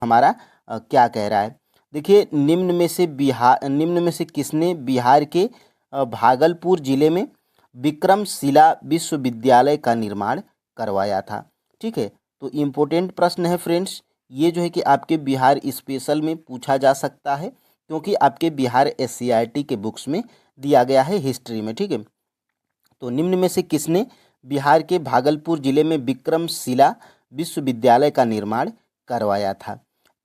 हमारा क्या कह रहा है। देखिए, निम्न में से किसने बिहार के भागलपुर जिले में विक्रमशिला विश्वविद्यालय का निर्माण करवाया था। ठीक है, तो इम्पोर्टेंट प्रश्न है फ्रेंड्स, ये जो है कि आपके बिहार स्पेशल में पूछा जा सकता है, क्योंकि आपके बिहार SCERT के बुक्स में दिया गया है हिस्ट्री में। ठीक है, तो निम्न में से किसने बिहार के भागलपुर जिले में विक्रमशिला विश्वविद्यालय का निर्माण करवाया था।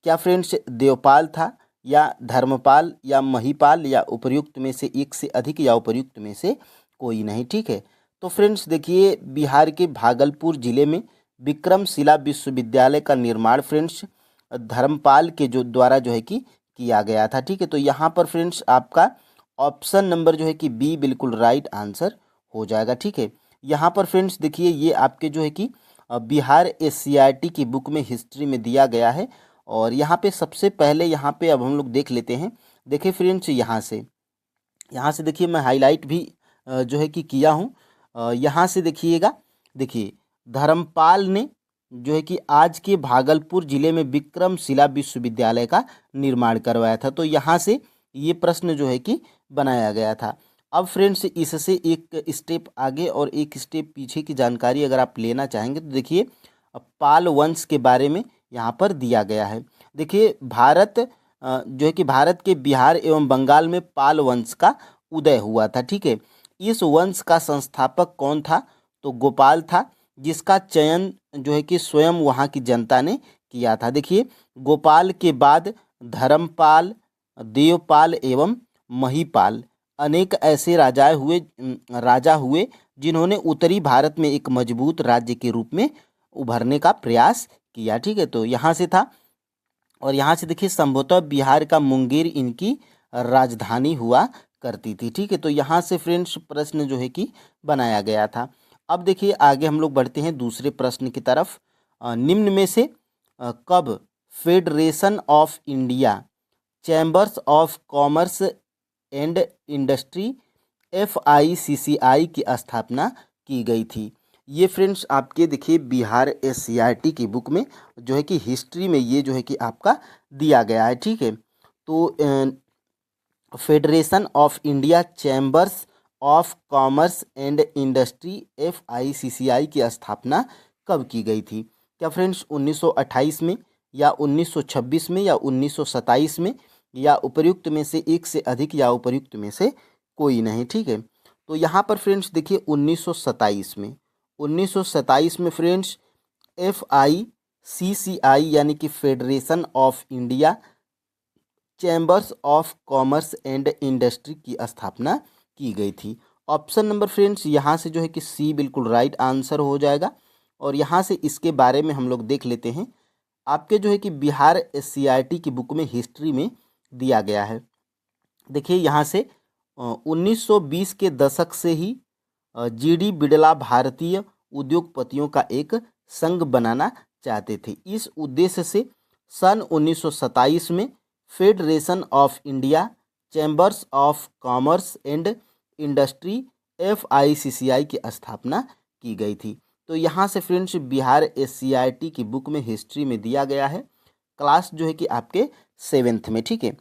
क्या फ्रेंड्स देवपाल था, या धर्मपाल, या महिपाल, या उपर्युक्त में से एक से अधिक, या उपर्युक्त में से कोई नहीं। ठीक है, तो फ्रेंड्स देखिए, बिहार के भागलपुर जिले में विक्रमशिला विश्वविद्यालय का निर्माण फ्रेंड्स धर्मपाल के द्वारा जो है कि किया गया था। ठीक है, तो यहाँ पर फ्रेंड्स आपका ऑप्शन नंबर जो है कि बी बिल्कुल राइट आंसर हो जाएगा। ठीक है, यहाँ पर फ्रेंड्स देखिए, ये आपके जो है कि बिहार SCERT की बुक में हिस्ट्री में दिया गया है। और यहाँ पे सबसे पहले यहाँ पे अब हम लोग देख लेते हैं। देखिए फ्रेंड्स, यहाँ से देखिए, मैं हाईलाइट भी जो है कि किया हूँ। यहाँ से देखिएगा, देखिए धर्मपाल ने जो है कि आज के भागलपुर जिले में विक्रमशिला विश्वविद्यालय का निर्माण करवाया था। तो यहाँ से ये प्रश्न जो है कि बनाया गया था। अब फ्रेंड्स, इससे एक स्टेप आगे और एक स्टेप पीछे की जानकारी अगर आप लेना चाहेंगे तो देखिए, पाल वंश के बारे में यहाँ पर दिया गया है। देखिए, जो है कि भारत के बिहार एवं बंगाल में पाल वंश का उदय हुआ था। ठीक है, इस वंश का संस्थापक कौन था, तो गोपाल था, जिसका चयन जो है कि स्वयं वहाँ की जनता ने किया था। देखिए, गोपाल के बाद धर्मपाल, देवपाल एवं महिपाल अनेक ऐसे राजा हुए जिन्होंने उत्तरी भारत में एक मजबूत राज्य के रूप में उभरने का प्रयास किया। ठीक है, तो यहाँ से था, और यहाँ से देखिए संभवतः बिहार का मुंगेर इनकी राजधानी हुआ करती थी। ठीक है, तो यहाँ से फ्रेंड्स प्रश्न जो है कि बनाया गया था। अब देखिए, आगे हम लोग बढ़ते हैं दूसरे प्रश्न की तरफ। निम्न में से कब federation of India chambers of commerce and industry FICCI की स्थापना की गई थी। ये फ्रेंड्स आपके देखिए बिहार SCERT की बुक में जो है कि हिस्ट्री में ये जो है कि आपका दिया गया है। ठीक है, तो federation of India chambers of commerce and industry FICCI की स्थापना कब की गई थी। क्या फ्रेंड्स 1928 में, या 1926 में, या 1927 में, या उपर्युक्त में से एक से अधिक, या उपर्युक्त में से कोई नहीं। ठीक है, तो यहाँ पर फ्रेंड्स देखिए 1927 में फ्रेंड्स FICCI यानी कि federation of India chambers of commerce and industry की स्थापना की गई थी। ऑप्शन नंबर फ्रेंड्स यहाँ से जो है कि सी बिल्कुल राइट आंसर हो जाएगा। और यहाँ से इसके बारे में हम लोग देख लेते हैं। आपके जो है कि बिहार SCERT की बुक में हिस्ट्री में दिया गया है। देखिए, यहाँ से 1920 के दशक से ही GD बिड़ला भारतीय उद्योगपतियों का एक संघ बनाना चाहते थे। इस उद्देश्य से सन 1927 में federation of India chambers of commerce and industry FICCI की स्थापना की गई थी। तो यहाँ से फ्रेंड्स बिहार SCERT की बुक में हिस्ट्री में दिया गया है, क्लास जो है कि आपके 7th में। ठीक है,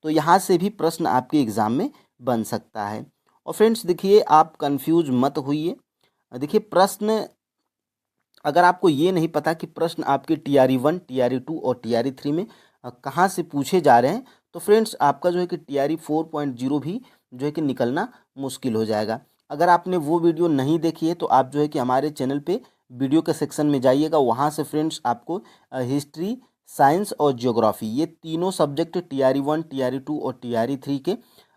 तो यहाँ से भी प्रश्न आपके एग्ज़ाम में बन सकता है। और फ्रेंड्स देखिए, आप कंफ्यूज मत होइए। देखिए, प्रश्न अगर आपको ये नहीं पता कि प्रश्न आपके TRE 1, TRE 2 और TRE 3 में कहाँ से पूछे जा रहे हैं, तो फ्रेंड्स आपका जो है कि TRE 4.0 भी जो है कि निकलना मुश्किल हो जाएगा। अगर आपने वो वीडियो नहीं देखी है तो आप जो है कि हमारे चैनल पे वीडियो के सेक्शन में जाइएगा, वहाँ से फ्रेंड्स आपको हिस्ट्री, साइंस और ज्योग्राफी ये तीनों सब्जेक्ट TRE 1, TRE 2 और TRE 3 के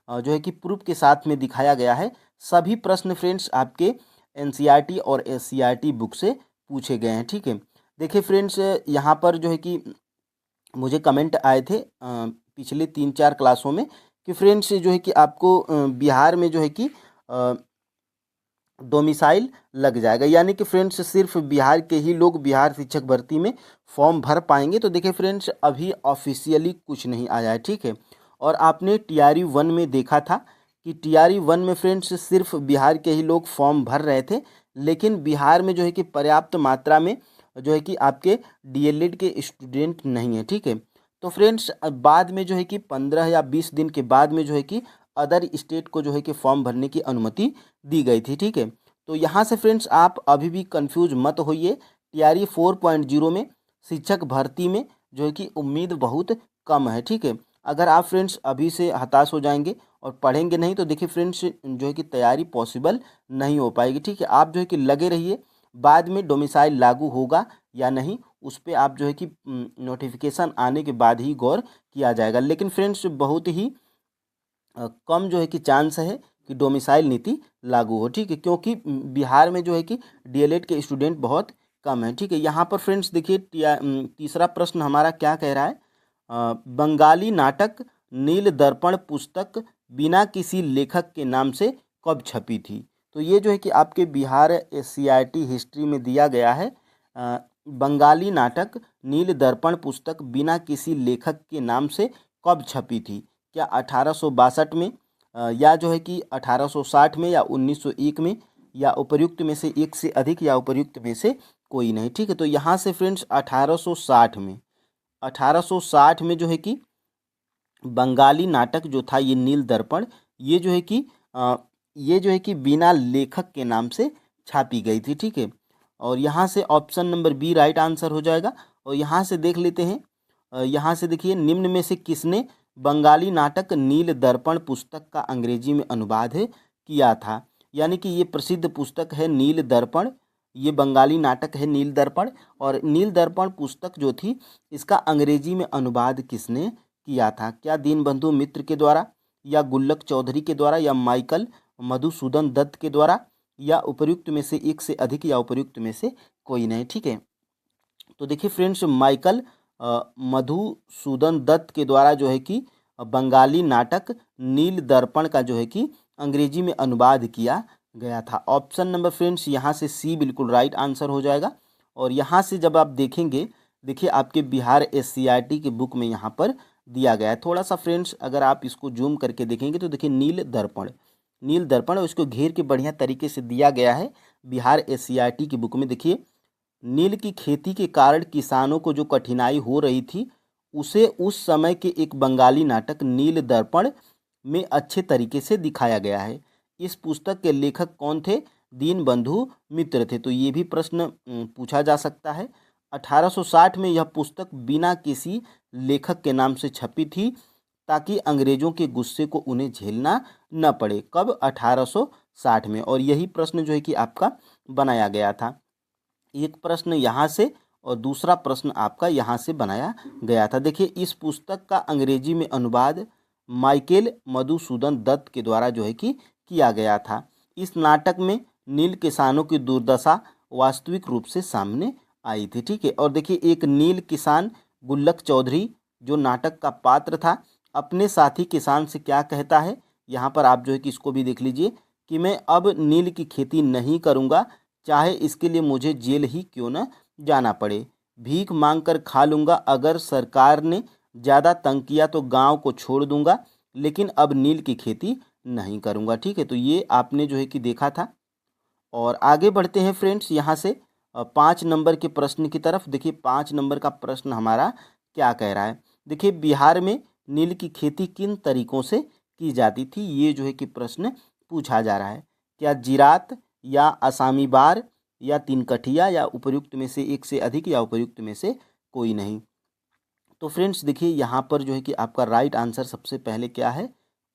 जो है कि प्रूफ के साथ में दिखाया गया है। सभी प्रश्न फ्रेंड्स आपके NCERT और SCERT बुक से पूछे गए हैं। ठीक है, देखिए फ्रेंड्स, यहाँ पर जो है कि मुझे कमेंट आए थे पिछले 3-4 क्लासों में कि फ्रेंड्स जो है कि आपको बिहार में जो है कि डोमिसाइल लग जाएगा, यानी कि फ्रेंड्स सिर्फ बिहार के ही लोग बिहार शिक्षक भर्ती में फॉर्म भर पाएंगे। तो देखिए फ्रेंड्स, अभी ऑफिशियली कुछ नहीं आया है। ठीक है, और आपने TRE 1 में देखा था कि TRE 1 में फ्रेंड्स सिर्फ बिहार के ही लोग फॉर्म भर रहे थे, लेकिन बिहार में जो है कि पर्याप्त मात्रा में जो है कि आपके DLED के स्टूडेंट नहीं है। ठीक है, तो फ्रेंड्स बाद में जो है कि 15 या 20 दिन के बाद में जो है कि अदर स्टेट को जो है कि फॉर्म भरने की अनुमति दी गई थी। ठीक है, तो यहाँ से फ्रेंड्स आप अभी भी कंफ्यूज मत होइए। टीआरई 4.0 में शिक्षक भर्ती में जो है कि उम्मीद बहुत कम है। ठीक है, अगर आप फ्रेंड्स अभी से हताश हो जाएंगे और पढ़ेंगे नहीं तो देखिए फ्रेंड्स जो है कि तैयारी पॉसिबल नहीं हो पाएगी। ठीक है, आप जो है कि लगे रहिए, बाद में डोमिसाइल लागू होगा या नहीं उस पर आप जो है कि नोटिफिकेशन आने के बाद ही गौर किया जाएगा। लेकिन फ्रेंड्स बहुत ही कम जो है कि चांस है कि डोमिसाइल नीति लागू हो। ठीक है, क्योंकि बिहार में जो है कि डीएलएड के स्टूडेंट बहुत कम है। ठीक है, यहाँ पर फ्रेंड्स देखिए तीसरा प्रश्न हमारा क्या कह रहा है, बंगाली नाटक नील दर्पण पुस्तक बिना किसी लेखक के नाम से कब छपी थी। तो ये जो है कि आपके बिहार सीआईटी हिस्ट्री में दिया गया है। बंगाली नाटक नील दर्पण पुस्तक बिना किसी लेखक के नाम से कब छपी थी, क्या 1862 में या जो है कि 1860 में या 1901 में, या उपर्युक्त में से एक से अधिक या उपर्युक्त में से कोई नहीं। ठीक है, तो यहाँ से फ्रेंड्स 1860 में जो है कि बंगाली नाटक जो था ये नील दर्पण, ये जो है कि बिना लेखक के नाम से छापी गई थी। ठीक है, और यहाँ से option number B right answer हो जाएगा। और यहाँ से देख लेते हैं, यहाँ से देखिए निम्न में से किसने बंगाली नाटक नील दर्पण पुस्तक का अंग्रेजी में अनुवाद किया था। यानी कि ये प्रसिद्ध पुस्तक है नील दर्पण, ये बंगाली नाटक है नील दर्पण, और नील दर्पण पुस्तक जो थी इसका अंग्रेजी में अनुवाद किसने किया था, क्या दीनबंधु मित्र के द्वारा, या गुल्लक चौधरी के द्वारा, या माइकल मधुसूदन दत्त के द्वारा, या उपर्युक्त में से एक से अधिक या उपर्युक्त में से कोई नहीं। ठीक है, तो देखिए फ्रेंड्स माइकल मधुसूदन दत्त के द्वारा जो है कि बंगाली नाटक नील दर्पण का जो है कि अंग्रेजी में अनुवाद किया गया था। ऑप्शन नंबर फ्रेंड्स यहाँ से सी बिल्कुल राइट आंसर हो जाएगा। और यहाँ से जब आप देखेंगे, देखिए आपके बिहार एससीईआरटी के बुक में यहाँ पर दिया गया है। थोड़ा सा फ्रेंड्स अगर आप इसको जूम करके देखेंगे तो देखिए नील दर्पण और इसको घेर के बढ़िया तरीके से दिया गया है बिहार एससीईआरटी की बुक में। देखिए नील की खेती के कारण किसानों को जो कठिनाई हो रही थी उसे उस समय के एक बंगाली नाटक नील दर्पण में अच्छे तरीके से दिखाया गया है। इस पुस्तक के लेखक कौन थे, दीनबंधु मित्र थे। तो ये भी प्रश्न पूछा जा सकता है। 1860 में यह पुस्तक बिना किसी लेखक के नाम से छपी थी ताकि अंग्रेजों के गुस्से को उन्हें झेलना न पड़े। कब, 1860 में। और यही प्रश्न जो है कि आपका बनाया गया था। एक प्रश्न यहाँ से और दूसरा प्रश्न आपका यहाँ से बनाया गया था। देखिए इस पुस्तक का अंग्रेजी में अनुवाद माइकेल मधुसूदन दत्त के द्वारा जो है कि किया गया था। इस नाटक में नील किसानों की दुर्दशा वास्तविक रूप से सामने आई थी। ठीक है, और देखिए एक नील किसान गुल्लक चौधरी जो नाटक का पात्र था अपने साथी किसान से क्या कहता है, यहाँ पर आप जो है कि इसको भी देख लीजिए कि मैं अब नील की खेती नहीं करूँगा, चाहे इसके लिए मुझे जेल ही क्यों न जाना पड़े। भीख मांग कर खा लूँगा, अगर सरकार ने ज़्यादा तंग किया तो गांव को छोड़ दूंगा, लेकिन अब नील की खेती नहीं करूँगा। ठीक है, तो ये आपने जो है कि देखा था। और आगे बढ़ते हैं फ्रेंड्स यहाँ से 5 नंबर के प्रश्न की तरफ। देखिए 5 नंबर का प्रश्न हमारा क्या कह रहा है। देखिए बिहार में नील की खेती किन तरीकों से की जाती थी, ये जो है कि प्रश्न पूछा जा रहा है। क्या जिरात, या असामी बार, या तीन कठिया, या उपर्युक्त में से एक से अधिक या उपर्युक्त में से कोई नहीं। तो फ्रेंड्स देखिए यहाँ पर जो है कि आपका राइट आंसर सबसे पहले क्या है,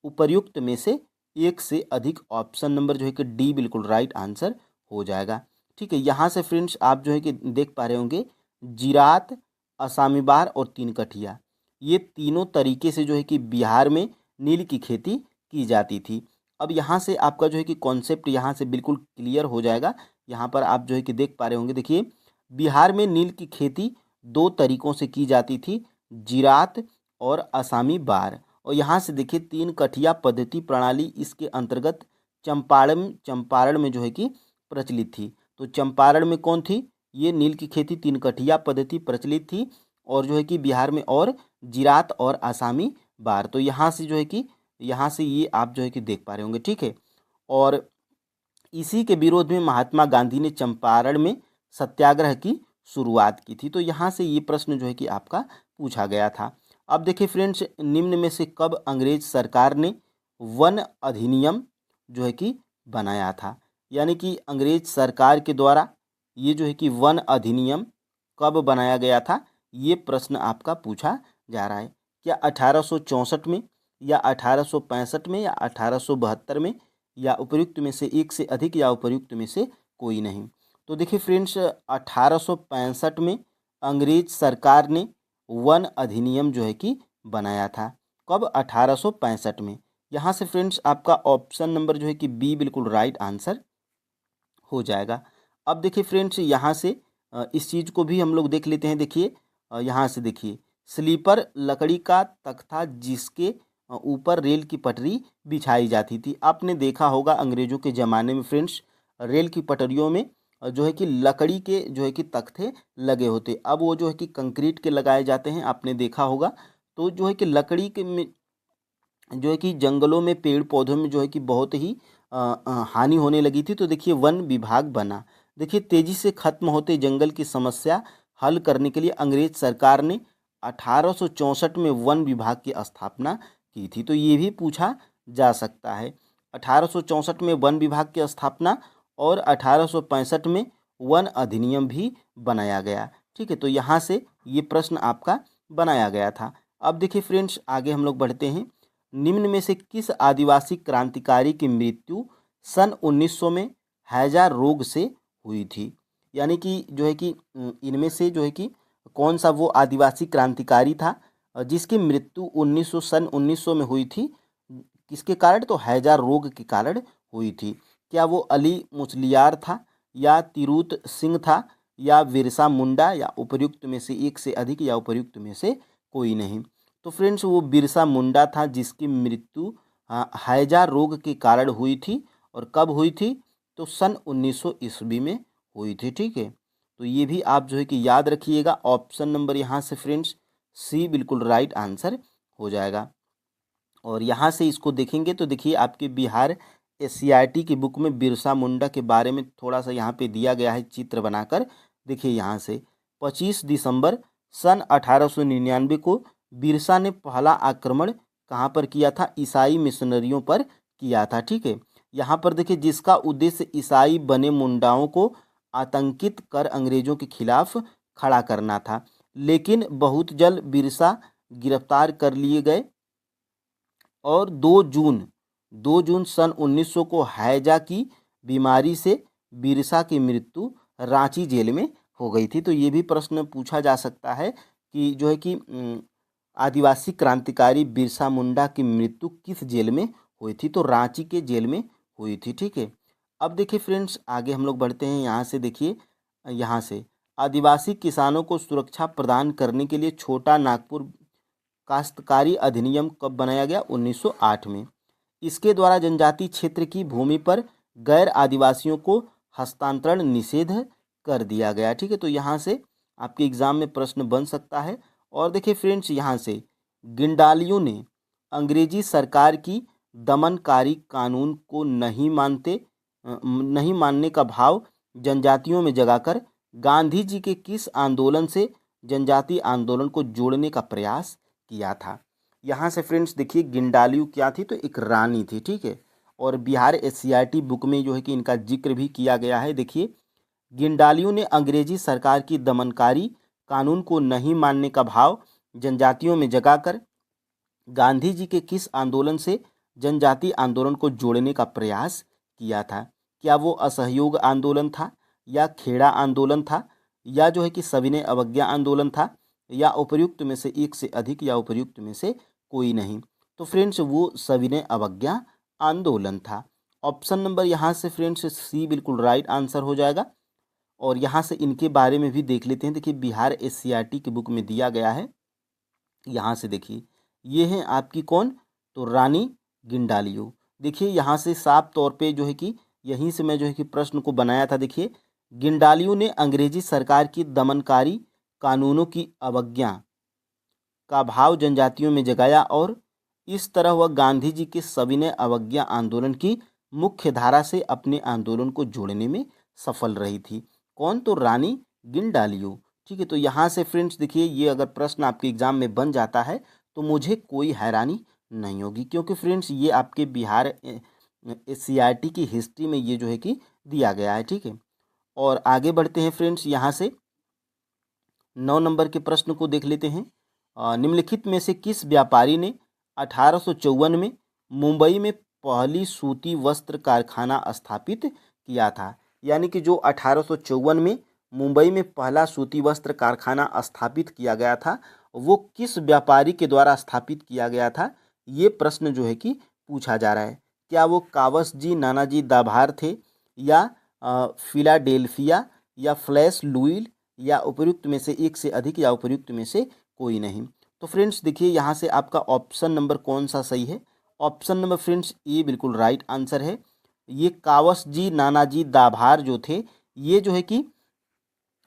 उपर्युक्त में से एक से अधिक। ऑप्शन नंबर जो है कि डी बिल्कुल राइट आंसर हो जाएगा। ठीक है, यहाँ से फ्रेंड्स आप जो है कि देख पा रहे होंगे जिरात, असामी बार और तीन कठिया, ये तीनों तरीके से जो है कि बिहार में नील की खेती की जाती थी। अब यहाँ से आपका जो है कि कॉन्सेप्ट यहाँ से बिल्कुल क्लियर हो जाएगा। यहाँ पर आप जो है कि देख पा रहे होंगे, देखिए बिहार में नील की खेती 2 तरीकों से की जाती थी, जिरात और असामी बार। और यहाँ से देखिए तीन कठिया पद्धति प्रणाली इसके अंतर्गत चंपारण में जो है कि प्रचलित थी। तो चंपारण में कौन थी, ये नील की खेती तीन कठिया पद्धति प्रचलित थी, और जो है कि बिहार में और जिरात और आसामी बार। तो यहाँ से जो है कि यहाँ से ये आप जो है कि देख पा रहे होंगे। ठीक है, और इसी के विरोध में महात्मा गांधी ने चंपारण में सत्याग्रह की शुरुआत की थी। तो यहाँ से ये प्रश्न जो है कि आपका पूछा गया था। अब देखिए फ्रेंड्स, निम्न में से कब अंग्रेज सरकार ने वन अधिनियम जो है कि बनाया था? यानी कि अंग्रेज सरकार के द्वारा ये जो है कि वन अधिनियम कब बनाया गया था, ये प्रश्न आपका पूछा जा रहा है। क्या 1864 में, या 1865 में, या 1872 में, या उपर्युक्त में से एक से अधिक, या उपर्युक्त में से कोई नहीं? तो देखिए फ्रेंड्स, 1865 में अंग्रेज सरकार ने वन अधिनियम जो है कि बनाया था। कब? 1865 में। यहाँ से फ्रेंड्स आपका ऑप्शन नंबर जो है कि बी बिल्कुल राइट आंसर हो जाएगा। अब देखिए फ्रेंड्स, यहाँ से इस चीज़ को भी हम लोग देख लेते हैं। देखिए यहाँ से देखिए, स्लीपर लकड़ी का तख्ता जिसके ऊपर रेल की पटरी बिछाई जाती थी। आपने देखा होगा अंग्रेजों के ज़माने में फ्रेंड्स, रेल की पटरियों में जो है कि लकड़ी के जो है कि तख्ते लगे होते। अब वो जो है कि कंक्रीट के लगाए जाते हैं, आपने देखा होगा। तो जो है कि लकड़ी के में जो है कि जंगलों में, पेड़ पौधों में जो है कि बहुत ही हानि होने लगी थी। तो देखिए वन विभाग बना। देखिए तेजी से खत्म होते जंगल की समस्या हल करने के लिए अंग्रेज सरकार ने 1864 में वन विभाग की स्थापना की थी। तो ये भी पूछा जा सकता है। 1864 में वन विभाग की स्थापना और 1865 में वन अधिनियम भी बनाया गया। ठीक है, तो यहाँ से ये प्रश्न आपका बनाया गया था। अब देखिए फ्रेंड्स, आगे हम लोग बढ़ते हैं। निम्न में से किस आदिवासी क्रांतिकारी की मृत्यु सन 1900 में हैजा रोग से हुई थी? यानी कि जो है कि इनमें से जो है कि कौन सा वो आदिवासी क्रांतिकारी था जिसकी मृत्यु 1900 में हुई थी? किसके कारण? तो हैजा रोग के कारण हुई थी। क्या वो अली मुसलियार था, या तिरुत सिंह था, या बिरसा मुंडा, या उपर्युक्त में से एक से अधिक, या उपर्युक्त में से कोई नहीं? तो फ्रेंड्स, वो बिरसा मुंडा था जिसकी मृत्यु हैजा रोग के कारण हुई थी। और कब हुई थी? तो सन 1900 ईस्वी में हुई थी। ठीक है, तो ये भी आप जो है कि याद रखिएगा। ऑप्शन नंबर यहाँ से फ्रेंड्स सी बिल्कुल राइट आंसर हो जाएगा। और यहाँ से इसको देखेंगे तो देखिए आपके बिहार एससीईआरटी की बुक में बिरसा मुंडा के बारे में थोड़ा सा यहाँ पे दिया गया है चित्र बनाकर। देखिए यहाँ से 25 दिसंबर सन 1899 को बिरसा ने पहला आक्रमण कहाँ पर किया था? ईसाई मिशनरियों पर किया था। ठीक है, यहाँ पर देखिए, जिसका उद्देश्य ईसाई बने मुंडाओं को आतंकित कर अंग्रेजों के खिलाफ खड़ा करना था। लेकिन बहुत जल्द बिरसा गिरफ्तार कर लिए गए और 2 जून सन 1900 को हैजा की बीमारी से बिरसा की मृत्यु रांची जेल में हो गई थी। तो ये भी प्रश्न पूछा जा सकता है कि जो है कि आदिवासी क्रांतिकारी बिरसा मुंडा की मृत्यु किस जेल में हुई थी? तो रांची के जेल में हुई थी। ठीक है, अब देखिए फ्रेंड्स, आगे हम लोग बढ़ते हैं। यहाँ से देखिए, यहाँ से आदिवासी किसानों को सुरक्षा प्रदान करने के लिए छोटा नागपुर काश्तकारी अधिनियम कब बनाया गया? 1908 में। इसके द्वारा जनजाति क्षेत्र की भूमि पर गैर आदिवासियों को हस्तांतरण निषेध कर दिया गया। ठीक है, तो यहाँ से आपके एग्जाम में प्रश्न बन सकता है। और देखिए फ्रेंड्स, यहाँ से गिंडालियों ने अंग्रेजी सरकार की दमनकारी कानून को नहीं मानने का भाव जनजातियों में जगाकर गांधी जी के किस आंदोलन से जनजाति आंदोलन को जोड़ने का प्रयास किया था? यहाँ से फ्रेंड्स देखिए, गिंडालियू क्या थी? तो एक रानी थी। ठीक है, और बिहार एससीईआरटी बुक में जो है कि इनका जिक्र भी किया गया है। देखिए, गिंडालियू ने अंग्रेजी सरकार की दमनकारी कानून को नहीं मानने का भाव जनजातियों में जगाकर गांधी जी के किस आंदोलन से जनजाति आंदोलन को जोड़ने का प्रयास किया था? क्या वो असहयोग आंदोलन था, या खेड़ा आंदोलन था, या जो है कि सविनय अवज्ञा आंदोलन था, या उपर्युक्त में से एक से अधिक, या उपर्युक्त में से कोई नहीं? तो फ्रेंड्स, वो सविनय अवज्ञा आंदोलन था। ऑप्शन नंबर यहाँ से फ्रेंड्स सी बिल्कुल राइट आंसर हो जाएगा। और यहाँ से इनके बारे में भी देख लेते हैं। देखिए, बिहार एससीईआरटी की बुक में दिया गया है। यहाँ से देखिए, ये हैं आपकी कौन? तो रानी गिंडालियू। देखिए यहाँ से साफ तौर पे जो है कि यहीं से मैं जो है कि प्रश्न को बनाया था। देखिए, गिंडालियू ने अंग्रेजी सरकार की दमनकारी कानूनों की अवज्ञा का भाव जनजातियों में जगाया, और इस तरह वह गांधी जी के सविनय अवज्ञा आंदोलन की मुख्य धारा से अपने आंदोलन को जोड़ने में सफल रही थी। कौन? तो रानी गिंडालियू। ठीक है। तो यहाँ से फ्रेंड्स देखिए, ये अगर प्रश्न आपके एग्जाम में बन जाता है तो मुझे कोई हैरानी नहीं होगी, क्योंकि फ्रेंड्स ये आपके बिहार CRT की हिस्ट्री में ये जो है कि दिया गया है। ठीक है, और आगे बढ़ते हैं फ्रेंड्स, यहाँ से 9 नंबर के प्रश्न को देख लेते हैं। निम्नलिखित में से किस व्यापारी ने 1854 में मुंबई में पहली सूती वस्त्र कारखाना स्थापित किया था? यानी कि जो 1854 में मुंबई में पहला सूती वस्त्र कारखाना स्थापित किया गया था, वो किस व्यापारी के द्वारा स्थापित किया गया था, ये प्रश्न जो है कि पूछा जा रहा है। क्या वो कावसजी नानाजी दाभार थे, या फिलाडेल्फिया, या फ्लैश लुइल, या उपयुक्त में से एक से अधिक, या उपयुक्त में से कोई नहीं? तो फ्रेंड्स देखिए, यहाँ से आपका ऑप्शन नंबर कौन सा सही है? ऑप्शन नंबर फ्रेंड्स ए बिल्कुल राइट आंसर है। ये कावसजी नानाजी दाभार जो थे, ये जो है कि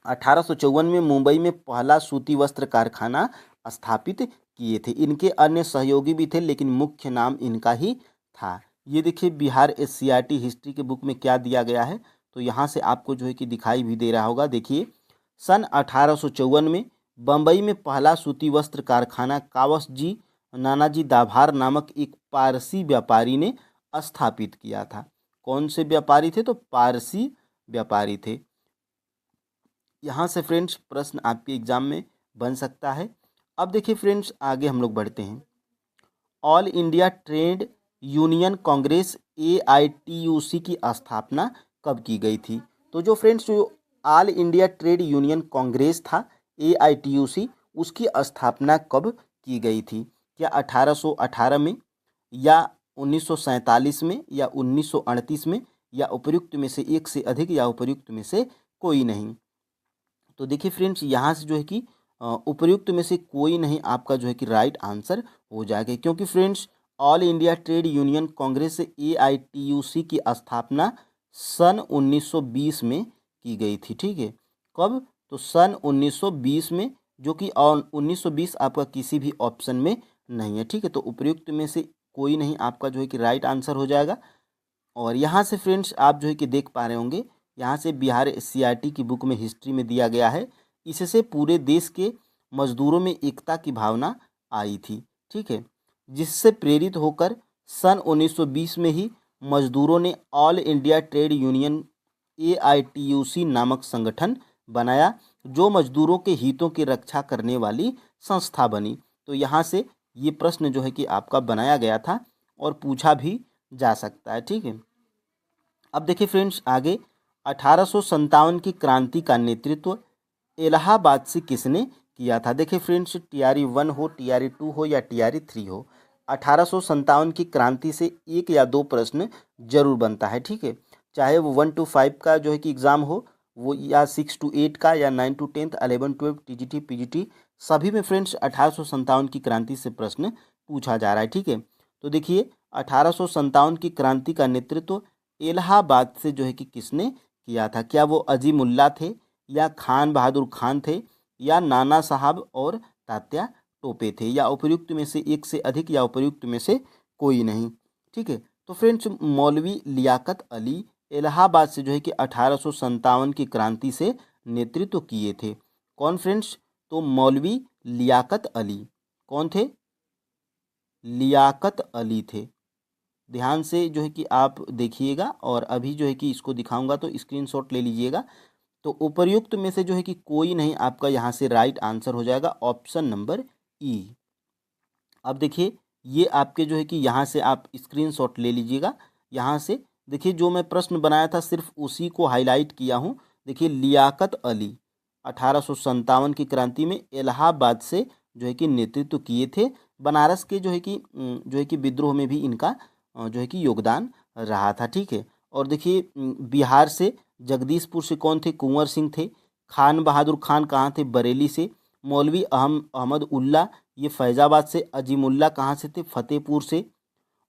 1854 में मुंबई में पहला सूती वस्त्र कारखाना स्थापित किए थे। इनके अन्य सहयोगी भी थे, लेकिन मुख्य नाम इनका ही था। ये देखिए, बिहार CRT हिस्ट्री के बुक में क्या दिया गया है, तो यहाँ से आपको जो है कि दिखाई भी दे रहा होगा। देखिए, सन 1854 में बम्बई में पहला सूती वस्त्र कारखाना कावसजी नानाजी दाभार नामक एक पारसी व्यापारी ने स्थापित किया था। कौन से व्यापारी थे? तो पारसी व्यापारी थे। यहाँ से फ्रेंड्स प्रश्न आपके एग्जाम में बन सकता है। अब देखिए फ्रेंड्स, आगे हम लोग बढ़ते हैं। All India trade union Congress AITUC की स्थापना कब की गई थी? तो जो फ्रेंड्स, जो all India trade union Congress था AITUC, उसकी स्थापना कब की गई थी? क्या 1818 में, या 1947 में, या 1938 में, या उपयुक्त में से एक से अधिक, या उपयुक्त में से कोई नहीं? तो देखिए फ्रेंड्स, यहाँ से जो है कि उपयुक्त में से कोई नहीं आपका जो है कि राइट आंसर हो जाएगा, क्योंकि friends all India trade union Congress AITUC की स्थापना सन 1920 में की गई थी। ठीक है, कब? तो सन 1920 में, जो कि 1920 आपका किसी भी ऑप्शन में नहीं है। ठीक है, तो उपयुक्त में से कोई नहीं आपका जो है कि राइट आंसर हो जाएगा। और यहाँ से फ्रेंड्स आप जो है कि देख पा रहे होंगे, यहाँ से बिहार CRT की बुक में हिस्ट्री में दिया गया है। इससे पूरे देश के मजदूरों में एकता की भावना आई थी। ठीक है, जिससे प्रेरित होकर सन 1920 में ही मजदूरों ने all India trade union AITUC नामक संगठन बनाया, जो मजदूरों के हितों की रक्षा करने वाली संस्था बनी। तो यहाँ से ये प्रश्न जो है कि आपका बनाया गया था और पूछा भी जा सकता है। ठीक है, अब देखिए फ्रेंड्स, आगे 1857 की क्रांति का नेतृत्व इलाहाबाद से किसने किया था? देखिए फ्रेंड्स, TRE 1 हो, TRE 2 हो, या TRE 3 हो, 1857 की क्रांति से एक या दो प्रश्न जरूर बनता है। ठीक है, चाहे वो 1 to 5 का जो है कि एग्ज़ाम हो, वो या 6 to 8 का, या 9 to 10, 11 12 TGT PGT, सभी में फ्रेंड्स 1857 की क्रांति से प्रश्न पूछा जा रहा है। ठीक है, तो देखिए 1857 की क्रांति का नेतृत्व इलाहाबाद से जो है कि किसने किया था? क्या वो अजीमुल्ला थे, या खान बहादुर खान थे, या नाना साहब और तात्या टोपे थे, या उपयुक्त में से एक से अधिक, या उपयुक्त में से कोई नहीं? ठीक है, तो फ्रेंड्स मौलवी लियाकत अली इलाहाबाद से जो है कि 1857 की क्रांति से नेतृत्व किए थे। कौन फ्रेंड्स? तो मौलवी लियाकत अली। कौन थे? लियाकत अली थे। ध्यान से जो है कि आप देखिएगा, और अभी जो है कि इसको दिखाऊंगा तो स्क्रीनशॉट ले लीजिएगा। तो उपर्युक्त में से जो है कि कोई नहीं आपका यहाँ से राइट आंसर हो जाएगा, ऑप्शन नंबर ई। अब देखिए, ये आपके जो है कि यहाँ से आप स्क्रीनशॉट ले लीजिएगा। यहाँ से देखिए, जो मैं प्रश्न बनाया था सिर्फ उसी को हाईलाइट किया हूँ। देखिए, लियाकत अली 1857 की क्रांति में इलाहाबाद से जो है कि नेतृत्व किए थे। बनारस के जो है कि विद्रोह में भी इनका जो है कि योगदान रहा था। ठीक है, और देखिए बिहार से जगदीशपुर से कौन थे? कुंवर सिंह थे। खान बहादुर खान कहाँ थे? बरेली से। मौलवी अहमद उल्ला, ये फैज़ाबाद से। अजीमुल्ला कहाँ से थे? फतेहपुर से।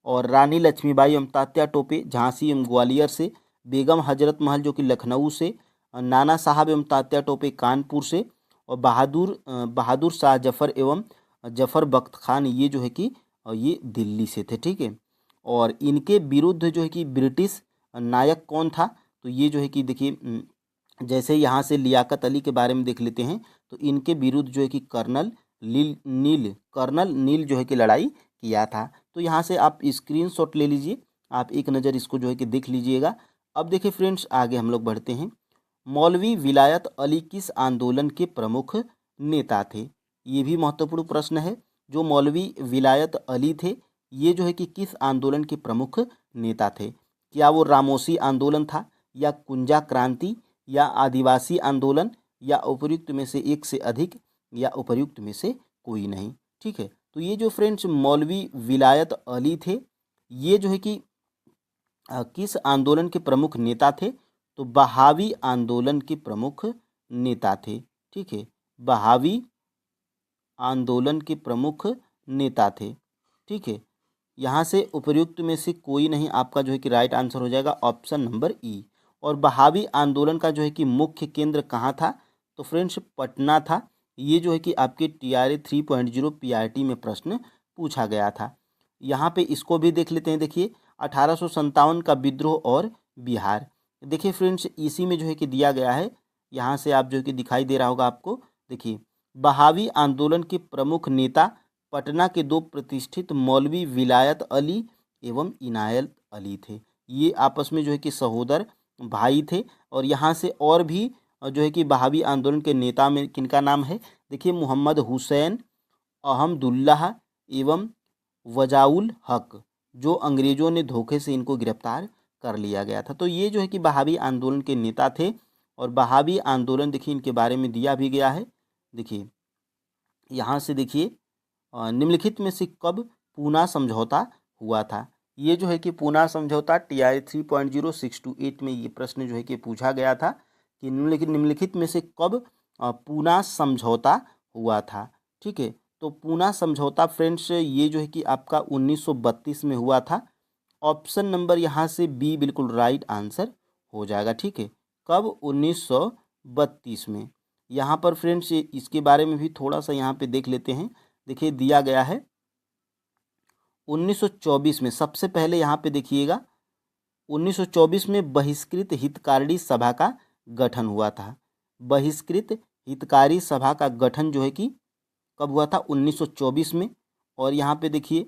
और रानी लक्ष्मीबाई एवं तात्या टोपे झांसी एवं ग्वालियर से। बेगम हजरत महल जो कि लखनऊ से। नाना साहब एवं तात्या टोपे कानपुर से। और बहादुर शाह जफ़र एवं जफ़र बख्त खान, ये जो है कि ये दिल्ली से थे। ठीक है, और इनके विरुद्ध जो है कि ब्रिटिश नायक कौन था? तो ये जो है कि देखिए जैसे यहाँ से लियाकत अली के बारे में देख लेते हैं, तो इनके विरुद्ध जो है कि कर्नल नील जो है कि लड़ाई किया था। तो यहाँ से आप स्क्रीनशॉट ले लीजिए, आप एक नज़र इसको जो है कि देख लीजिएगा। अब देखिए फ्रेंड्स, आगे हम लोग बढ़ते हैं। मौलवी विलायत अली किस आंदोलन के प्रमुख नेता थे? ये भी महत्वपूर्ण प्रश्न है। जो मौलवी विलायत अली थे, ये जो है कि किस आंदोलन के प्रमुख नेता थे? क्या वो रामोसी आंदोलन था, या कुंजा क्रांति, या आदिवासी आंदोलन, या उपर्युक्त में से एक से अधिक, या उपर्युक्त में से कोई नहीं? ठीक है, तो ये जो फ्रेंड्स मौलवी विलायत अली थे, ये जो है कि किस आंदोलन के प्रमुख नेता थे? तो बहावी आंदोलन के प्रमुख नेता थे। ठीक है, बहावी आंदोलन के प्रमुख नेता थे। ठीक है, यहाँ से उपर्युक्त में से कोई नहीं, आपका जो है कि राइट आंसर हो जाएगा ऑप्शन नंबर ई। और बहावी आंदोलन का जो है कि मुख्य केंद्र कहाँ था? तो फ्रेंड्स पटना था। ये जो है कि आपके TRA 3.0 PRT में प्रश्न पूछा गया था। यहाँ पे इसको भी देख लेते हैं। देखिए 1857 का विद्रोह और बिहार। देखिए फ्रेंड्स, इसी में जो है कि दिया गया है, यहाँ से आप जो है कि दिखाई दे रहा होगा आपको। देखिए, बहावी आंदोलन के प्रमुख नेता पटना के दो प्रतिष्ठित मौलवी विलायत अली एवं इनायत अली थे। ये आपस में जो है कि सहोदर भाई थे। और यहाँ से और भी जो है कि बहावी आंदोलन के नेता में किनका नाम है? देखिए, मोहम्मद हुसैन, अहमदुल्लाह एवं वजाउल हक, जो अंग्रेजों ने धोखे से इनको गिरफ्तार कर लिया गया था। तो ये जो है कि बहावी आंदोलन के नेता थे। और बहावी आंदोलन देखिए इनके बारे में दिया भी गया है। देखिए यहाँ से देखिए, निम्नलिखित में से कब पूना समझौता हुआ था? ये जो है कि पूना समझौता TRA 3.0 6 to 8 में ये प्रश्न जो है कि पूछा गया था कि निम्नलिखित में से कब पूना समझौता हुआ था? ठीक है, तो पूना समझौता फ्रेंड्स ये जो है कि आपका 1932 में हुआ था। ऑप्शन नंबर यहाँ से बी बिल्कुल राइट आंसर हो जाएगा। ठीक है, कब? 1932 में। यहाँ पर फ्रेंड्स इसके बारे में भी थोड़ा सा यहाँ पे देख लेते हैं। देखिए दिया गया है 1924 में। सबसे पहले यहाँ पे देखिएगा 1924 में बहिष्कृत हितकारी सभा का गठन हुआ था। बहिष्कृत हितकारी सभा का गठन जो है कि कब हुआ था? 1924 में। और यहाँ पे देखिए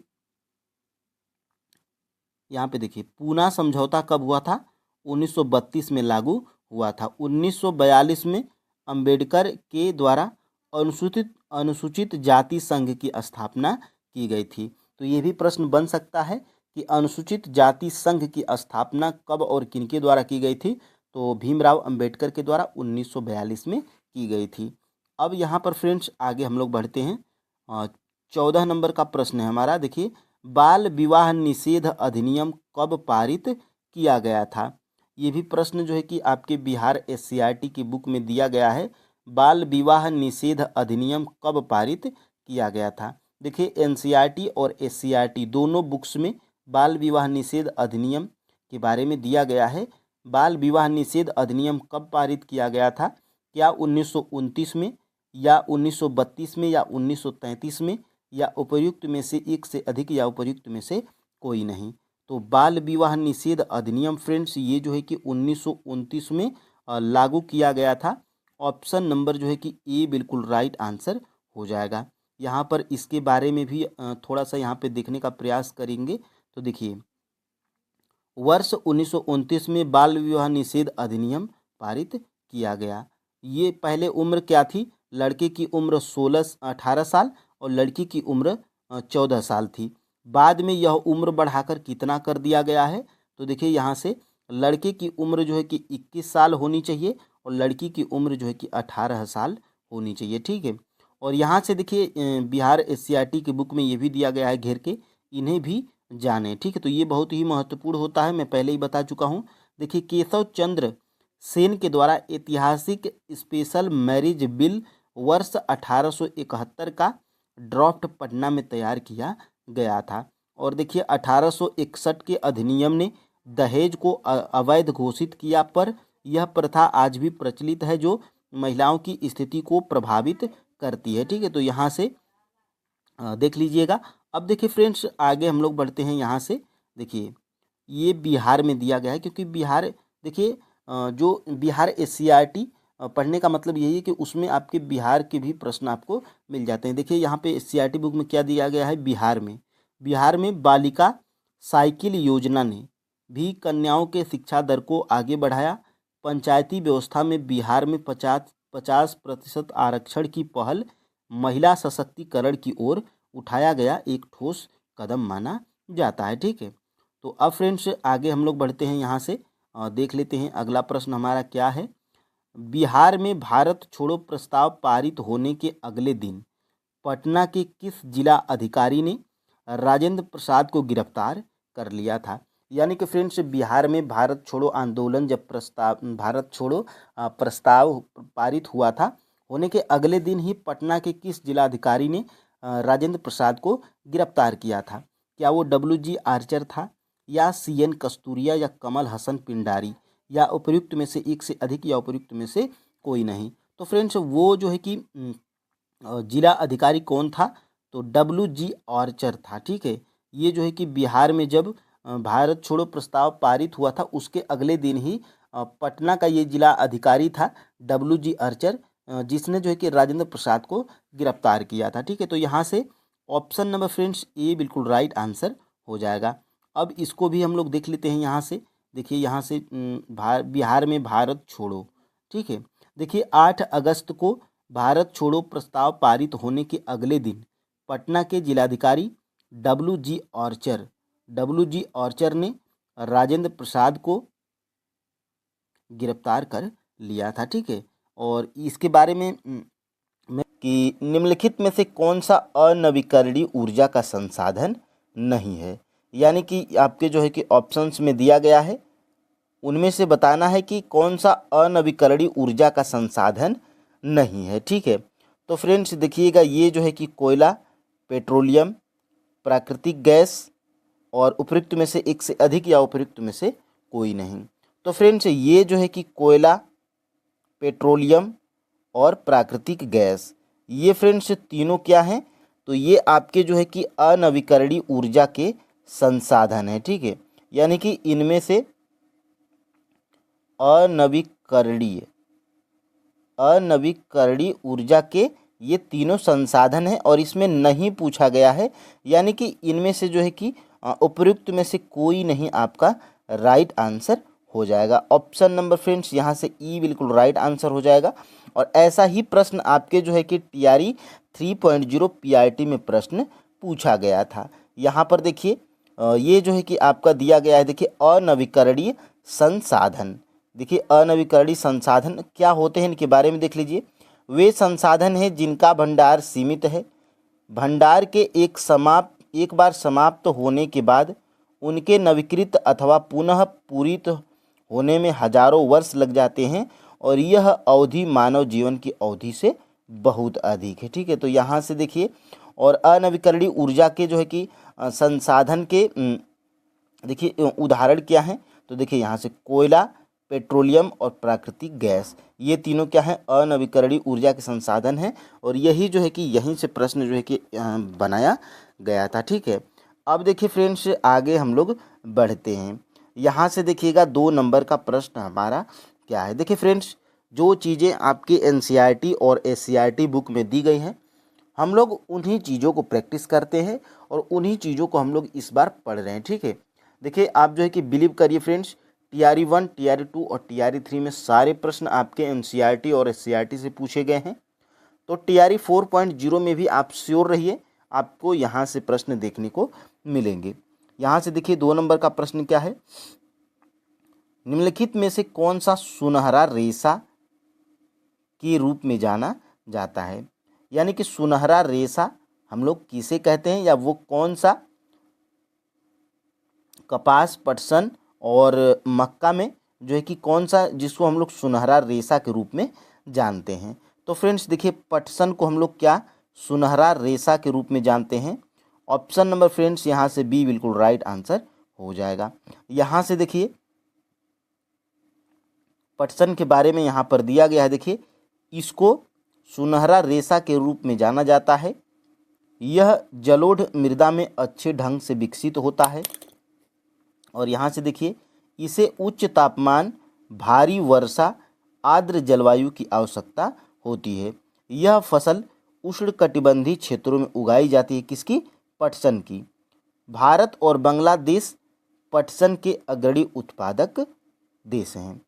पूना समझौता कब हुआ था? 1932 में लागू हुआ था। 1942 में अंबेडकर के द्वारा अनुसूचित जाति संघ की स्थापना की गई थी। तो ये भी प्रश्न बन सकता है कि अनुसूचित जाति संघ की स्थापना कब और किनके द्वारा की गई थी? तो भीमराव अंबेडकर के द्वारा 1942 में की गई थी। अब यहाँ पर फ्रेंड्स आगे हम लोग बढ़ते हैं। 14 नंबर का प्रश्न है हमारा। देखिए, बाल विवाह निषेध अधिनियम कब पारित किया गया था? ये भी प्रश्न जो है कि आपके बिहार SCRT की बुक में दिया गया है। बाल विवाह निषेध अधिनियम कब पारित किया गया था? देखिए NCERT और SCRT दोनों बुक्स में बाल विवाह निषेध अधिनियम के बारे में दिया गया है। बाल विवाह निषेध अधिनियम कब पारित किया गया था? क्या 1929 में, या 1932 में, या 1933 में, या उपर्युक्त में से एक से अधिक, या उपर्युक्त में से कोई नहीं? तो बाल विवाह निषेध अधिनियम फ्रेंड्स ये जो है कि 1929 में लागू किया गया था। ऑप्शन नंबर जो है कि ए बिल्कुल राइट आंसर हो जाएगा। यहाँ पर इसके बारे में भी थोड़ा सा यहाँ पे देखने का प्रयास करेंगे। तो देखिए, वर्ष 1929 में बाल विवाह निषेध अधिनियम पारित किया गया। ये पहले उम्र क्या थी? लड़के की उम्र 18 साल और लड़की की उम्र 14 साल थी। बाद में यह उम्र बढ़ाकर कितना कर दिया गया है? तो देखिए यहाँ से लड़के की उम्र जो है कि 21 साल होनी चाहिए और लड़की की उम्र जो है कि 18 साल होनी चाहिए। ठीक है, और यहाँ से देखिए बिहार SCRT की बुक में ये भी दिया गया है घेर के, इन्हें भी जाने। ठीक है, तो ये बहुत ही महत्वपूर्ण होता है, मैं पहले ही बता चुका हूँ। देखिए, केशव चंद्र सेन के द्वारा ऐतिहासिक स्पेशल मैरिज बिल वर्ष 1871 का ड्राफ्ट पटना में तैयार किया गया था। और देखिए 1861 के अधिनियम ने दहेज को अवैध घोषित किया, पर यह प्रथा आज भी प्रचलित है जो महिलाओं की स्थिति को प्रभावित करती है। ठीक है, तो यहाँ से देख लीजिएगा। अब देखिए फ्रेंड्स आगे हम लोग बढ़ते हैं। यहाँ से देखिए ये बिहार में दिया गया है, क्योंकि बिहार देखिए जो बिहार एससीईआरटी पढ़ने का मतलब यही है कि उसमें आपके बिहार के भी प्रश्न आपको मिल जाते हैं। देखिए यहाँ पे एससीईआरटी बुक में क्या दिया गया है, बिहार में बालिका साइकिल योजना ने भी कन्याओं के शिक्षा दर को आगे बढ़ाया। पंचायती व्यवस्था में बिहार में 50% आरक्षण की पहल महिला सशक्तिकरण की ओर उठाया गया एक ठोस कदम माना जाता है। ठीक है, तो अब फ्रेंड्स आगे हम लोग बढ़ते हैं, यहाँ से देख लेते हैं अगला प्रश्न हमारा क्या है। बिहार में भारत छोड़ो प्रस्ताव पारित होने के अगले दिन पटना के किस जिला अधिकारी ने राजेंद्र प्रसाद को गिरफ्तार कर लिया था? यानी कि फ्रेंड्स बिहार में भारत छोड़ो आंदोलन जब भारत छोड़ो प्रस्ताव पारित हुआ था, होने के अगले दिन ही पटना के किस जिलाधिकारी ने राजेंद्र प्रसाद को गिरफ्तार किया था? क्या वो WG आर्चर था, या CN कस्तूरिया, या कमल हसन पिंडारी, या उपयुक्त में से एक से अधिक, या उपयुक्त में से कोई नहीं? तो फ्रेंड्स वो जो है कि जिला अधिकारी कौन था? तो WG आर्चर था। ठीक है, ये जो है कि बिहार में जब भारत छोड़ो प्रस्ताव पारित हुआ था उसके अगले दिन ही पटना का ये जिला अधिकारी था WG आर्चर, जिसने जो है कि राजेंद्र प्रसाद को गिरफ्तार किया था। ठीक है, तो यहाँ से ऑप्शन नंबर फ्रेंड्स ए बिल्कुल राइट आंसर हो जाएगा। अब इसको भी हम लोग देख लेते हैं यहाँ से। देखिए यहाँ से बिहार में भारत छोड़ो, ठीक है, देखिए 8 अगस्त को भारत छोड़ो प्रस्ताव पारित होने के अगले दिन पटना के जिलाधिकारी WG आर्चर ने राजेंद्र प्रसाद को गिरफ्तार कर लिया था। ठीक है, और इसके बारे में कि निम्नलिखित में से कौन सा अनवीकरणीय ऊर्जा का संसाधन नहीं है? यानी कि आपके जो है कि ऑप्शंस में दिया गया है, उनमें से बताना है कि कौन सा अनवीकरणीय ऊर्जा का संसाधन नहीं है। ठीक है, तो फ्रेंड्स देखिएगा, ये जो है कि कोयला, पेट्रोलियम, प्राकृतिक गैस, और उपयुक्त में से एक से अधिक, या उपयुक्त में से कोई नहीं। तो फ्रेंड्स ये जो है कि कोयला, पेट्रोलियम और प्राकृतिक गैस, ये फ्रेंड्स तीनों क्या हैं? तो ये आपके जो है कि अनवीकरणीय ऊर्जा के संसाधन है। ठीक है, यानी कि इनमें से अनवीकरणीय ऊर्जा के ये तीनों संसाधन हैं, और इसमें नहीं पूछा गया है, यानी कि इनमें से जो है कि उपयुक्त में से कोई नहीं आपका राइट आंसर हो जाएगा। ऑप्शन नंबर फ्रेंड्स यहाँ से ई बिल्कुल राइट आंसर हो जाएगा। और ऐसा ही प्रश्न आपके जो है कि TRE 3.0 PRT में प्रश्न पूछा गया था। यहाँ पर देखिए ये जो है कि आपका दिया गया है, देखिए अनवीकरणीय संसाधन। देखिए अनवीकरणीय संसाधन क्या होते हैं, इनके बारे में देख लीजिए। वे संसाधन हैं जिनका भंडार सीमित है, भंडार के एक बार समाप्त होने के बाद उनके नवीकृत अथवा पुनः पूरित होने में हजारों वर्ष लग जाते हैं, और यह अवधि मानव जीवन की अवधि से बहुत अधिक है। ठीक है, तो यहाँ से देखिए, और अनवीकरणीय ऊर्जा के जो है कि संसाधन के देखिए उदाहरण क्या हैं? तो देखिए यहाँ से कोयला, पेट्रोलियम और प्राकृतिक गैस, ये तीनों क्या है? अनवीकरणीय ऊर्जा के संसाधन हैं, और यही जो है कि यहीं से प्रश्न जो है कि बनाया गया था। ठीक है, अब देखिए फ्रेंड्स आगे हम लोग बढ़ते हैं। यहाँ से देखिएगा 2 नंबर का प्रश्न हमारा क्या है। देखिए फ्रेंड्स, जो चीज़ें आपकी NCERT और SCERT बुक में दी गई हैं, हम लोग उन्हीं चीज़ों को प्रैक्टिस करते हैं, और उन्हीं चीज़ों को हम लोग इस बार पढ़ रहे हैं। ठीक है, देखिए आप जो है कि बिलीव करिए फ्रेंड्स, TRE 1, TRE 2 और TRE 3 में सारे प्रश्न आपके NCERT और SCERT से पूछे गए हैं। तो TRE 4.0 में भी आप श्योर रहिए, आपको यहाँ से प्रश्न देखने को मिलेंगे। यहाँ से देखिए 2 नंबर का प्रश्न क्या है? निम्नलिखित में से कौन सा सुनहरा रेशा के रूप में जाना जाता है? यानी कि सुनहरा रेशा हम लोग किसे कहते हैं, या वो कौन सा कपास, पटसन और मक्का में जो है कि कौन सा, जिसको हम लोग सुनहरा रेशा के रूप में जानते हैं? तो फ्रेंड्स देखिए, पटसन को हम लोग क्या सुनहरा रेशा के रूप में जानते हैं? ऑप्शन नंबर फ्रेंड्स यहाँ से बी बिल्कुल राइट आंसर हो जाएगा। यहाँ से देखिए पटसन के बारे में यहाँ पर दिया गया है, देखिए इसको सुनहरा रेशा के रूप में जाना जाता है। यह जलोढ़ मृदा में अच्छे ढंग से विकसित होता है, और यहाँ से देखिए इसे उच्च तापमान, भारी वर्षा, आर्द्र जलवायु की आवश्यकता होती है। यह फसल उष्णकटिबंधीय क्षेत्रों में उगाई जाती है। किसकी? पटसन की। भारत और बांग्लादेश पटसन के अग्रणी उत्पादक देश हैं।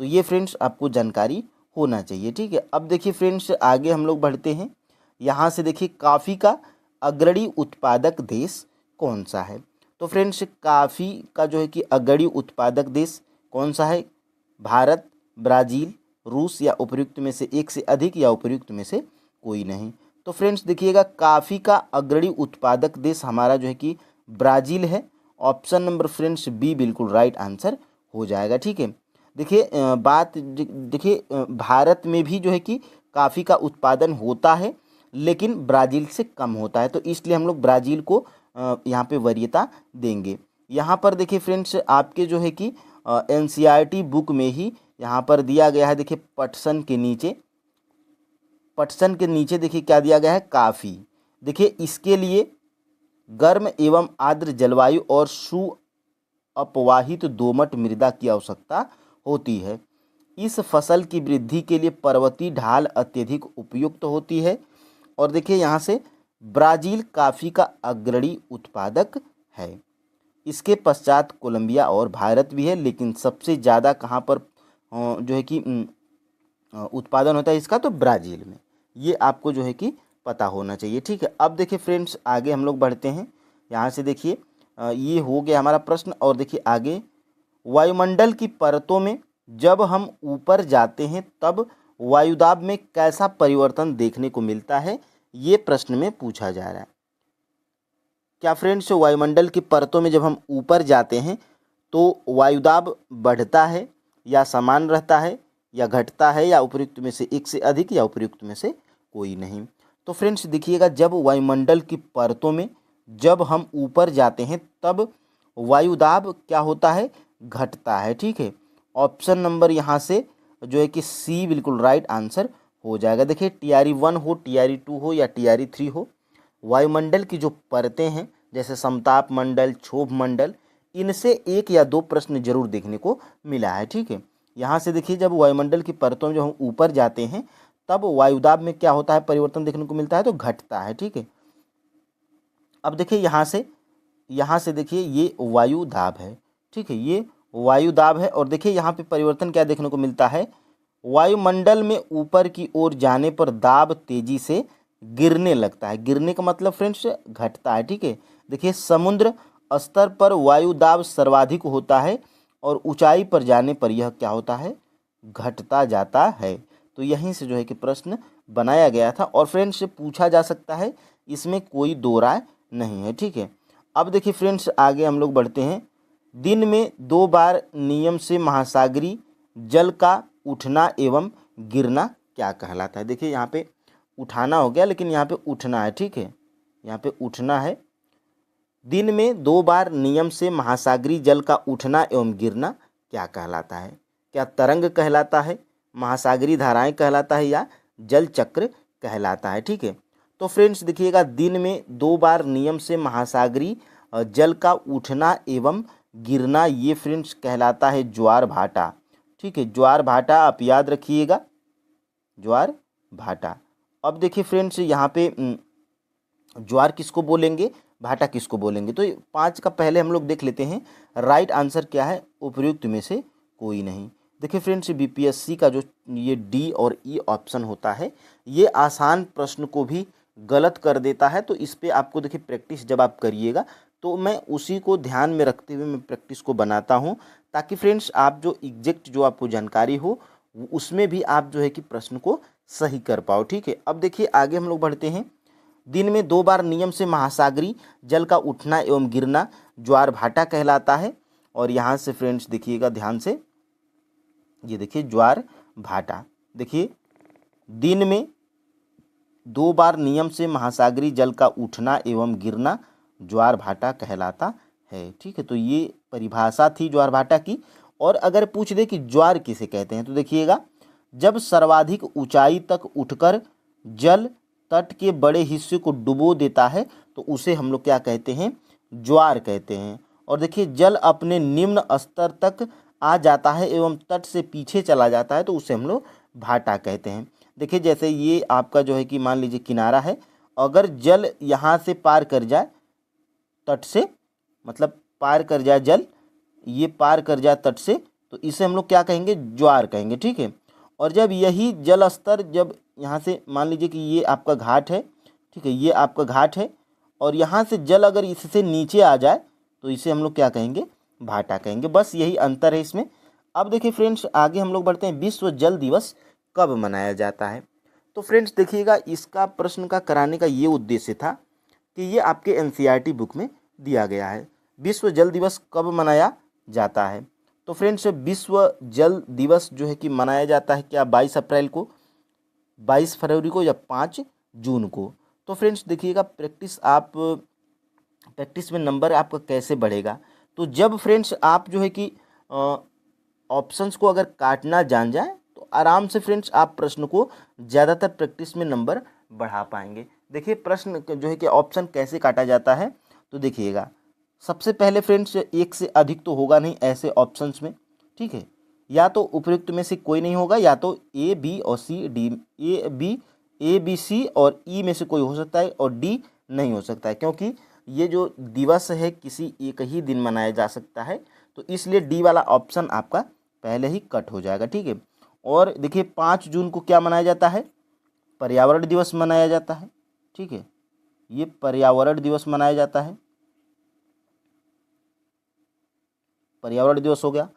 तो ये फ्रेंड्स आपको जानकारी होना चाहिए, ठीक है। अब देखिए फ्रेंड्स आगे हम लोग बढ़ते हैं। यहाँ से देखिए कॉफ़ी का अग्रणी उत्पादक देश कौन सा है? तो फ्रेंड्स कॉफ़ी का जो है कि अग्रणी उत्पादक देश कौन सा है? भारत, ब्राज़ील, रूस या उपर्युक्त में से एक से अधिक या उपर्युक्त में से कोई नहीं। तो फ्रेंड्स देखिएगा कॉफ़ी का अग्रणी उत्पादक देश हमारा जो है कि ब्राज़ील है। ऑप्शन नंबर फ्रेंड्स बी बिल्कुल राइट आंसर हो जाएगा, ठीक है। देखिए भारत में भी जो है कि कॉफ़ी का उत्पादन होता है, लेकिन ब्राज़ील से कम होता है, तो इसलिए हम लोग ब्राज़ील को यहाँ पे वरीयता देंगे। यहाँ पर देखिए फ्रेंड्स आपके जो है कि एनसीईआरटी बुक में ही यहाँ पर दिया गया है। देखिए पटसन के नीचे देखिए क्या दिया गया है? कॉफ़ी। देखिए इसके लिए गर्म एवं आर्द्र जलवायु और अपवाहित दोमट मृदा की आवश्यकता होती है। इस फसल की वृद्धि के लिए पर्वतीय ढाल अत्यधिक उपयुक्त होती है। और देखिए यहाँ से ब्राज़ील कॉफ़ी का अग्रणी उत्पादक है। इसके पश्चात कोलंबिया और भारत भी है, लेकिन सबसे ज़्यादा कहाँ पर जो है कि उत्पादन होता है इसका? तो ब्राज़ील में। ये आपको जो है कि पता होना चाहिए, ठीक है। अब देखिए फ्रेंड्स आगे हम लोग बढ़ते हैं। यहाँ से देखिए ये हो गया हमारा प्रश्न। और देखिए आगे, वायुमंडल की परतों में जब हम ऊपर जाते हैं तब वायुदाब में कैसा परिवर्तन देखने को मिलता है? ये प्रश्न में पूछा जा रहा है। क्या फ्रेंड्स वायुमंडल की परतों में जब हम ऊपर जाते हैं तो वायुदाब बढ़ता है या समान रहता है या घटता है या उपर्युक्त में से एक से अधिक या उपर्युक्त में से कोई नहीं? तो फ्रेंड्स देखिएगा जब वायुमंडल की परतों में जब हम ऊपर जाते हैं तब वायुदाब क्या होता है? घटता है, ठीक है। ऑप्शन नंबर यहाँ से जो है कि सी बिल्कुल राइट आंसर हो जाएगा। देखिए TRE 1 हो, TRE 2 हो या TRE 3 हो, वायुमंडल की जो परतें हैं जैसे समताप मंडल, क्षोभ मंडल, इनसे एक या दो प्रश्न जरूर देखने को मिला है, ठीक है। यहाँ से देखिए जब वायुमंडल की परतों में जो हम ऊपर जाते हैं तब वायुदाब में क्या होता है? परिवर्तन देखने को मिलता है, तो घटता है, ठीक है। अब देखिए यहाँ से देखिए ये वायुदाब है, ठीक है, ये वायुदाब है। और देखिए यहाँ पे परिवर्तन क्या देखने को मिलता है? वायुमंडल में ऊपर की ओर जाने पर दाब तेजी से गिरने लगता है। गिरने का मतलब फ्रेंड्स घटता है, ठीक है। देखिए समुद्र स्तर पर वायुदाब सर्वाधिक होता है और ऊंचाई पर जाने पर यह क्या होता है? घटता जाता है। तो यहीं से जो है कि प्रश्न बनाया गया था और फ्रेंड्स पूछा जा सकता है, इसमें कोई दो राय नहीं है, ठीक है। अब देखिए फ्रेंड्स आगे हम लोग बढ़ते हैं। दिन में 2 बार नियम से महासागरीय जल का उठना एवं गिरना क्या कहलाता है? देखिए यहाँ पे उठाना हो गया, लेकिन यहाँ पे उठना है, ठीक है। यहाँ पे उठना है। दिन में 2 बार नियम से महासागरीय जल का उठना एवं गिरना क्या कहलाता है? क्या तरंग कहलाता है, महासागरीय धाराएं कहलाता है या जल चक्र कहलाता है, ठीक है। तो फ्रेंड्स देखिएगा दिन में 2 बार नियम से महासागरीय जल का उठना एवं गिरना, ये फ्रेंड्स कहलाता है ज्वार भाटा, ठीक है। ज्वार भाटा आप याद रखिएगा, ज्वार भाटा। अब देखिए फ्रेंड्स यहाँ पे ज्वार किसको बोलेंगे, भाटा किसको बोलेंगे? तो 5 का पहले हम लोग देख लेते हैं। राइट आंसर क्या है? उपर्युक्त में से कोई नहीं। देखिए फ्रेंड्स बीपीएससी का जो ये डी और ई ऑप्शन होता है, ये आसान प्रश्न को भी गलत कर देता है। तो इस पे आपको देखिए प्रैक्टिस जब आप करिएगा तो मैं उसी को ध्यान में रखते हुए मैं प्रैक्टिस को बनाता हूँ, ताकि फ्रेंड्स आप जो एग्जैक्ट जो आपको जानकारी हो उसमें भी आप जो है कि प्रश्न को सही कर पाओ, ठीक है। अब देखिए आगे हम लोग बढ़ते हैं। दिन में 2 बार नियम से महासागरीय जल का उठना एवं गिरना ज्वार भाटा कहलाता है। और यहाँ से फ्रेंड्स देखिएगा ध्यान से, ये देखिए ज्वार भाटा। देखिए दिन में 2 बार नियम से महासागरीय जल का उठना एवं गिरना ज्वार भाटा कहलाता है, ठीक है। तो ये परिभाषा थी ज्वार भाटा की। और अगर पूछ दे कि ज्वार किसे कहते हैं, तो देखिएगा जब सर्वाधिक ऊंचाई तक उठकर जल तट के बड़े हिस्से को डुबो देता है तो उसे हम लोग क्या कहते हैं? ज्वार कहते हैं। और देखिए जल अपने निम्न स्तर तक आ जाता है एवं तट से पीछे चला जाता है तो उसे हम लोग भाटा कहते हैं। देखिए जैसे ये आपका जो है कि मान लीजिए किनारा है, अगर जल यहाँ से पार कर जाए तट से, मतलब पार कर जाए जल, ये पार कर जाए तट से, तो इसे हम लोग क्या कहेंगे, ज्वार कहेंगे, ठीक है। और जब यही जल स्तर जब यहाँ से मान लीजिए कि ये आपका घाट है, ठीक है, ये आपका घाट है, और यहाँ से जल अगर इससे नीचे आ जाए तो इसे हम लोग क्या कहेंगे, भाटा कहेंगे। बस यही अंतर है इसमें। अब देखिए फ्रेंड्स आगे हम लोग बढ़ते हैं, विश्व जल दिवस कब मनाया जाता है। तो फ्रेंड्स देखिएगा, इसका प्रश्न का कराने का ये उद्देश्य था कि ये आपके एनसीईआरटी बुक में दिया गया है, विश्व जल दिवस कब मनाया जाता है। तो फ्रेंड्स विश्व जल दिवस जो है कि मनाया जाता है क्या, 22 अप्रैल को, 22 फरवरी को या 5 जून को। तो फ्रेंड्स देखिएगा, प्रैक्टिस में नंबर आपका कैसे बढ़ेगा, तो जब फ्रेंड्स आप जो है कि ऑप्शंस को अगर काटना जान जाए तो आराम से फ्रेंड्स आप प्रश्न को ज़्यादातर प्रैक्टिस में नंबर बढ़ा पाएंगे। देखिए प्रश्न जो है कि ऑप्शन कैसे काटा जाता है, तो देखिएगा सबसे पहले फ्रेंड्स एक से अधिक तो होगा नहीं ऐसे ऑप्शंस में, ठीक है, या तो उपयुक्त में से कोई नहीं होगा, या तो ए बी और C D, A B C और ई में से कोई हो सकता है और डी नहीं हो सकता है, क्योंकि ये जो दिवस है किसी एक ही दिन मनाया जा सकता है, तो इसलिए डी वाला ऑप्शन आपका पहले ही कट हो जाएगा, ठीक है। और देखिए 5 जून को क्या मनाया जाता है, पर्यावरण दिवस मनाया जाता है, ठीक है, ये पर्यावरण दिवस मनाया जाता है, पर्यावरण दिवस हो गया।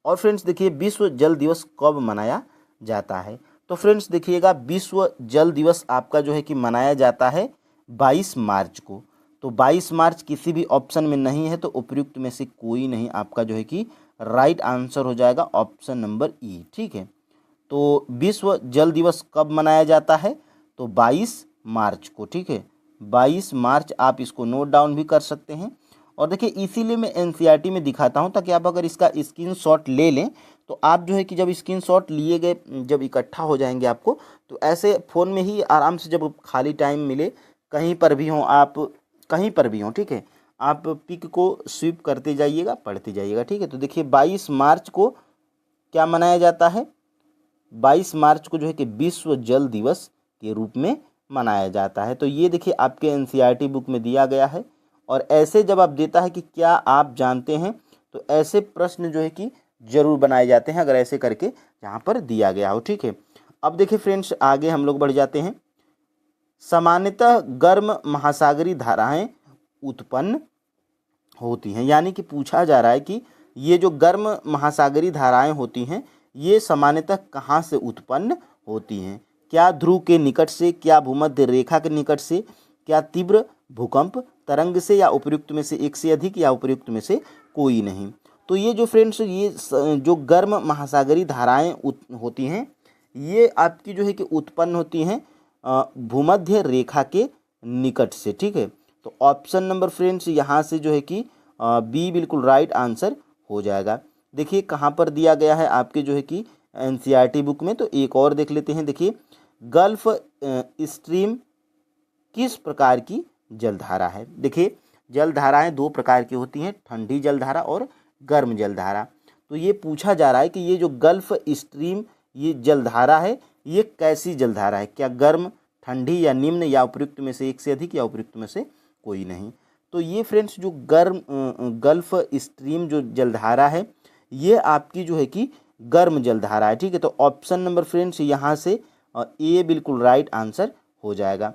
और फ्रेंड्स देखिए विश्व जल दिवस कब मनाया जाता है, तो फ्रेंड्स देखिएगा विश्व जल दिवस आपका जो है कि मनाया जाता है 22 मार्च को। तो 22 मार्च किसी भी ऑप्शन में नहीं है, तो उपयुक्त में से कोई नहीं, आपका जो है कि राइट आंसर हो जाएगा ऑप्शन नंबर ई, ठीक है। तो विश्व जल दिवस कब मनाया जाता है, तो 22 मार्च को, ठीक है, 22 मार्च आप इसको नोट डाउन भी कर सकते हैं। और देखिए इसीलिए मैं एनसीईआरटी में दिखाता हूँ, ताकि आप अगर इसका स्क्रीनशॉट ले लें तो आप जो है कि जब स्क्रीनशॉट लिए गए जब इकट्ठा हो जाएंगे आपको, तो ऐसे फ़ोन में ही आराम से जब खाली टाइम मिले, कहीं पर भी हों आप, कहीं पर भी हों, ठीक है, आप पिक को स्वीप करते जाइएगा, पढ़ते जाइएगा, ठीक है। तो देखिए 22 मार्च को क्या मनाया जाता है, 22 मार्च को जो है कि विश्व जल दिवस के रूप में मनाया जाता है। तो ये देखिए आपके एनसीईआरटी बुक में दिया गया है। और ऐसे जब आप देता है कि क्या आप जानते हैं, तो ऐसे प्रश्न जो है कि जरूर बनाए जाते हैं, अगर ऐसे करके यहाँ पर दिया गया हो, ठीक है। अब देखिए फ्रेंड्स आगे हम लोग बढ़ जाते हैं। सामान्यतः गर्म महासागरीय धाराएं उत्पन्न होती हैं, यानी कि पूछा जा रहा है कि ये जो गर्म महासागरीय धाराएं होती हैं ये सामान्यतः कहाँ से उत्पन्न होती हैं, क्या ध्रुव के निकट से, क्या भूमध्य रेखा के निकट से, क्या तीव्र भूकंप तरंग से, या उपयुक्त में से एक से अधिक, या उपयुक्त में से कोई नहीं। तो ये जो फ्रेंड्स ये जो गर्म महासागरीय धाराएं होती हैं ये आपकी जो है कि उत्पन्न होती हैं भूमध्य रेखा के निकट से, ठीक है। तो ऑप्शन नंबर फ्रेंड्स यहाँ से जो है कि बी बिल्कुल राइट आंसर हो जाएगा। देखिए कहाँ पर दिया गया है आपके जो है कि एनसीईआरटी बुक में, तो एक और देख लेते हैं। देखिए गल्फ स्ट्रीम किस प्रकार की जलधारा है। देखिए जलधाराएं दो प्रकार की होती हैं, ठंडी जलधारा और गर्म जलधारा। तो ये पूछा जा रहा है कि ये जो गल्फ स्ट्रीम ये जलधारा है ये कैसी जलधारा है, क्या गर्म, ठंडी या निम्न, या उपयुक्त में से एक से अधिक, या उपयुक्त में से कोई नहीं। तो ये फ्रेंड्स जो गल्फ स्ट्रीम जो जलधारा है ये आपकी जो है कि गर्म जलधारा है, ठीक है। तो ऑप्शन नंबर फ्रेंड्स यहाँ से ए बिल्कुल राइट आंसर हो जाएगा।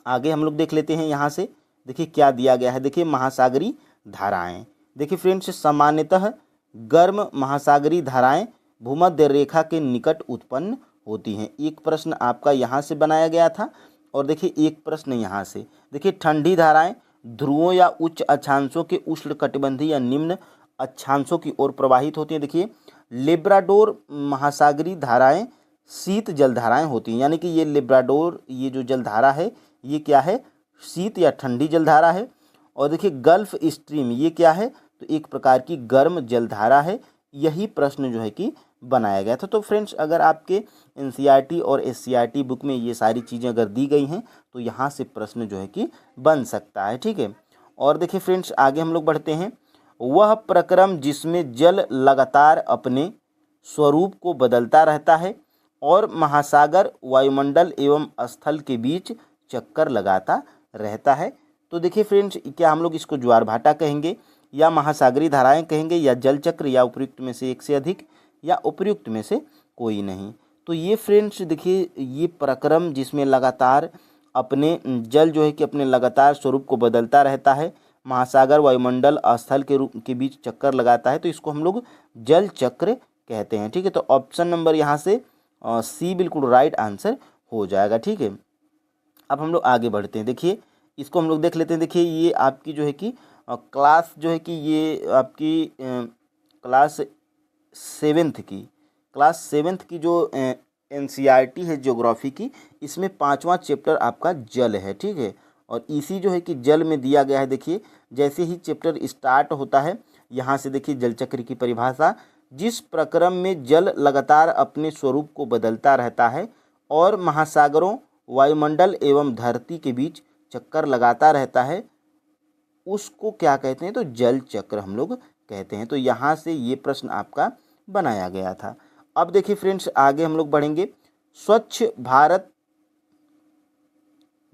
आगे हम लोग देख लेते हैं यहाँ से, देखिए क्या दिया गया है। देखिए महासागरीय धाराएं, देखिए फ्रेंड्स सामान्यतः गर्म महासागरीय धाराएं भूमध्य रेखा के निकट उत्पन्न होती हैं। एक प्रश्न आपका यहाँ से बनाया गया था, और देखिए एक प्रश्न यहाँ से। देखिए ठंडी धाराएं ध्रुवों या उच्च अक्षांशों के उष्णकटिबंधीय या निम्न अक्षांशों की ओर प्रवाहित होती हैं। देखिए लेब्राडोर महासागरीय धाराएं शीत जलधाराएं होती हैं, यानी कि ये लेब्राडोर ये जो जलधारा है ये क्या है, शीत या ठंडी जलधारा है। और देखिए गल्फ स्ट्रीम ये क्या है, तो एक प्रकार की गर्म जलधारा है। यही प्रश्न जो है कि बनाया गया था। तो फ्रेंड्स अगर आपके एनसीईआरटी और एससीईआरटी बुक में ये सारी चीज़ें अगर दी गई हैं तो यहाँ से प्रश्न जो है कि बन सकता है, ठीक है। और देखिए फ्रेंड्स आगे हम लोग बढ़ते हैं। वह प्रक्रम जिसमें जल लगातार अपने स्वरूप को बदलता रहता है और महासागर, वायुमंडल एवं स्थल के बीच चक्कर लगाता रहता है। तो देखिए फ्रेंड्स, क्या हम लोग इसको ज्वार भाटा कहेंगे या महासागरीय धाराएं कहेंगे या जल चक्र या उपयुक्त में से एक से अधिक या उपयुक्त में से कोई नहीं। तो ये फ्रेंड्स देखिए, ये प्रक्रम जिसमें लगातार अपने जल जो है कि अपने लगातार स्वरूप को बदलता रहता है, महासागर, वायुमंडल, स्थल के रूप के बीच चक्कर लगाता है, तो इसको हम लोग जल चक्र कहते हैं। ठीक है, तो ऑप्शन नंबर यहाँ से सी बिल्कुल राइट आंसर हो जाएगा। ठीक है, अब हम लोग आगे बढ़ते हैं। देखिए इसको हम लोग देख लेते हैं। देखिए ये आपकी जो है कि क्लास जो है कि ये आपकी क्लास सेवेंथ की जो एनसीईआरटी है ज्योग्राफी की, इसमें 5वां चैप्टर आपका जल है। ठीक है, और इसी जो है कि जल में दिया गया है। देखिए जैसे ही चैप्टर स्टार्ट होता है, यहाँ से देखिए जल चक्र की परिभाषा, जिस प्रक्रम में जल लगातार अपने स्वरूप को बदलता रहता है और महासागरों, वायुमंडल एवं धरती के बीच चक्कर लगाता रहता है, उसको क्या कहते हैं? तो जल चक्र हम लोग कहते हैं। तो यहाँ से ये प्रश्न आपका बनाया गया था। अब देखिए फ्रेंड्स, आगे हम लोग बढ़ेंगे। स्वच्छ भारत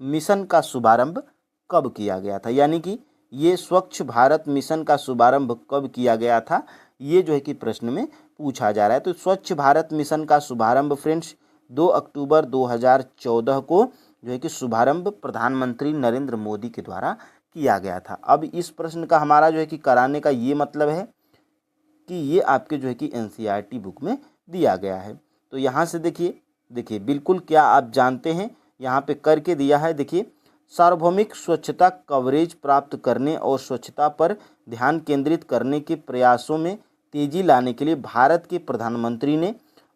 मिशन का शुभारंभ कब किया गया था? यानी कि ये स्वच्छ भारत मिशन का शुभारंभ कब किया गया था, ये जो है कि प्रश्न में पूछा जा रहा है। तो स्वच्छ भारत मिशन का शुभारंभ फ्रेंड्स 2 अक्टूबर 2014 को जो है कि शुभारंभ प्रधानमंत्री नरेंद्र मोदी के द्वारा किया गया था। अब इस प्रश्न का हमारा जो है कि कराने का ये मतलब है कि ये आपके जो है कि एनसीईआरटी बुक में दिया गया है। तो यहाँ से देखिए बिल्कुल क्या आप जानते हैं, यहाँ पे करके दिया है। देखिए, सार्वभौमिक स्वच्छता कवरेज प्राप्त करने और स्वच्छता पर ध्यान केंद्रित करने के प्रयासों में तेजी लाने के लिए भारत के प्रधानमंत्री ने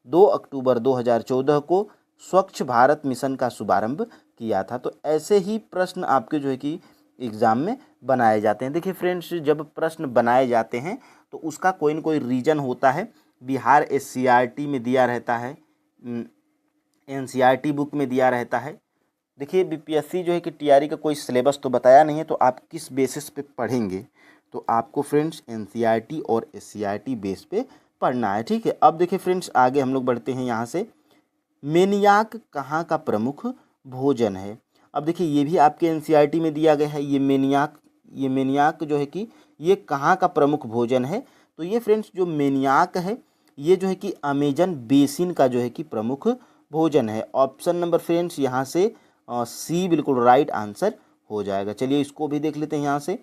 2 अक्टूबर 2014 को स्वच्छ भारत मिशन का शुभारंभ किया था। तो ऐसे ही प्रश्न आपके जो है कि एग्ज़ाम में बनाए जाते हैं। देखिए फ्रेंड्स, जब प्रश्न बनाए जाते हैं तो उसका कोई न कोई रीजन होता है। बिहार एससीईआरटी में दिया रहता है, एनसीईआरटी बुक में दिया रहता है। देखिए बीपीएससी जो है कि टीआरई का कोई सिलेबस तो बताया नहीं है, तो आप किस बेसिस पे पढ़ेंगे? तो आपको फ्रेंड्स एनसीईआरटी और एससीईआरटी बेस पे पढ़ना है। ठीक है, अब देखिए फ्रेंड्स, आगे हम लोग बढ़ते हैं। यहाँ से मेनियाक कहाँ का प्रमुख भोजन है? अब देखिए ये भी आपके एनसीईआरटी में दिया गया है। ये मेनियाक जो है कि ये कहाँ का प्रमुख भोजन है? तो ये फ्रेंड्स जो मेनियाक है, ये जो है कि अमेजन बेसिन का जो है कि प्रमुख भोजन है। ऑप्शन नंबर फ्रेंड्स यहाँ से सी बिल्कुल राइट आंसर हो जाएगा। चलिए इसको भी देख लेते हैं। यहाँ से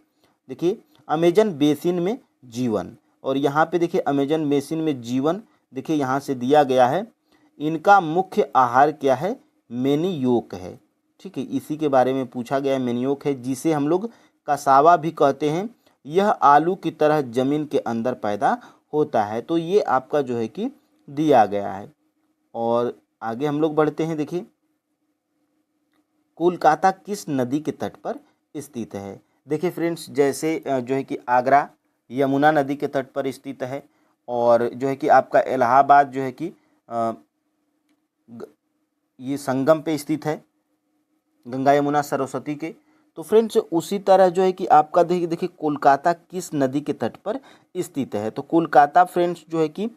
देखिए अमेजन बेसिन में जीवन, और यहाँ पे देखिए अमेजन बेसिन में जीवन देखिए यहाँ से दिया गया है। इनका मुख्य आहार क्या है? मेनियोक है। ठीक है, इसी के बारे में पूछा गया है। मेनियोक है, जिसे हम लोग कसावा भी कहते हैं। यह आलू की तरह जमीन के अंदर पैदा होता है। तो ये आपका जो है कि दिया गया है। और आगे हम लोग बढ़ते हैं। देखिए कोलकाता किस नदी के तट पर स्थित है? देखिए फ्रेंड्स, जैसे जो है कि आगरा यमुना नदी के तट पर स्थित है, और जो है कि आपका इलाहाबाद जो है कि ये संगम पे स्थित है, गंगा यमुना सरस्वती के। तो फ्रेंड्स उसी तरह जो है कि आपका देखिए कोलकाता किस नदी के तट पर स्थित है? तो कोलकाता फ्रेंड्स जो है कि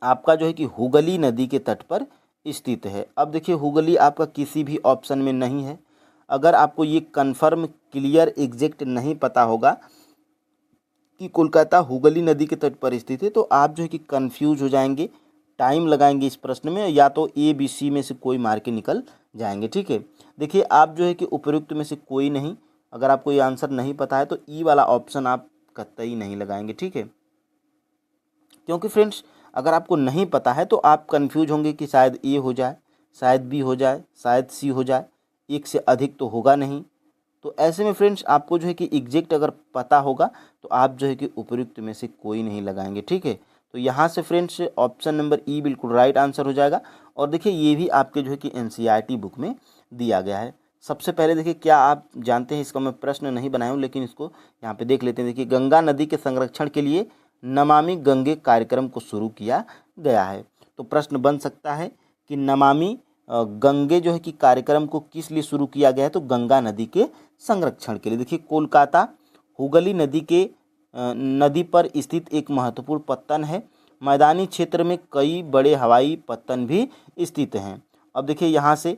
आपका जो है कि हुगली नदी के तट पर स्थित है। अब देखिए हुगली आपका किसी भी ऑप्शन में नहीं है। अगर आपको ये कन्फर्म क्लियर एग्जैक्ट नहीं पता होगा कि कोलकाता हुगली नदी के तट पर स्थित है, तो आप जो है कि कंफ्यूज हो जाएंगे, टाइम लगाएंगे इस प्रश्न में, या तो ए बी सी में से कोई मार के निकल जाएंगे। ठीक है, देखिए आप जो है कि उपयुक्त में से कोई नहीं, अगर आपको ये आंसर नहीं पता है तो ई वाला ऑप्शन आप कतई नहीं लगाएंगे। ठीक है, क्योंकि फ्रेंड्स अगर आपको नहीं पता है तो आप कंफ्यूज होंगे कि शायद ए हो जाए, शायद बी हो जाए, शायद सी हो जाए, एक से अधिक तो होगा नहीं। तो ऐसे में फ्रेंड्स आपको जो है कि एग्जैक्ट अगर पता होगा तो आप जो है कि उपयुक्त में से कोई नहीं लगाएंगे। ठीक है, तो यहाँ से फ्रेंड्स ऑप्शन नंबर ई बिल्कुल राइट आंसर हो जाएगा। और देखिए ये भी आपके जो है कि एनसीईआरटी बुक में दिया गया है। सबसे पहले देखिए, क्या आप जानते हैं, इसका मैं प्रश्न नहीं बनाया हूँ लेकिन इसको यहाँ पे देख लेते हैं। देखिए गंगा नदी के संरक्षण के लिए नमामि गंगे कार्यक्रम को शुरू किया गया है। तो प्रश्न बन सकता है कि नमामि गंगे जो है कि कार्यक्रम को किस लिए शुरू किया गया है? तो गंगा नदी के संरक्षण के लिए। देखिए कोलकाता हुगली नदी के नदी पर स्थित एक महत्वपूर्ण पत्तन है। मैदानी क्षेत्र में कई बड़े हवाई पत्तन भी स्थित हैं। अब देखिए यहाँ से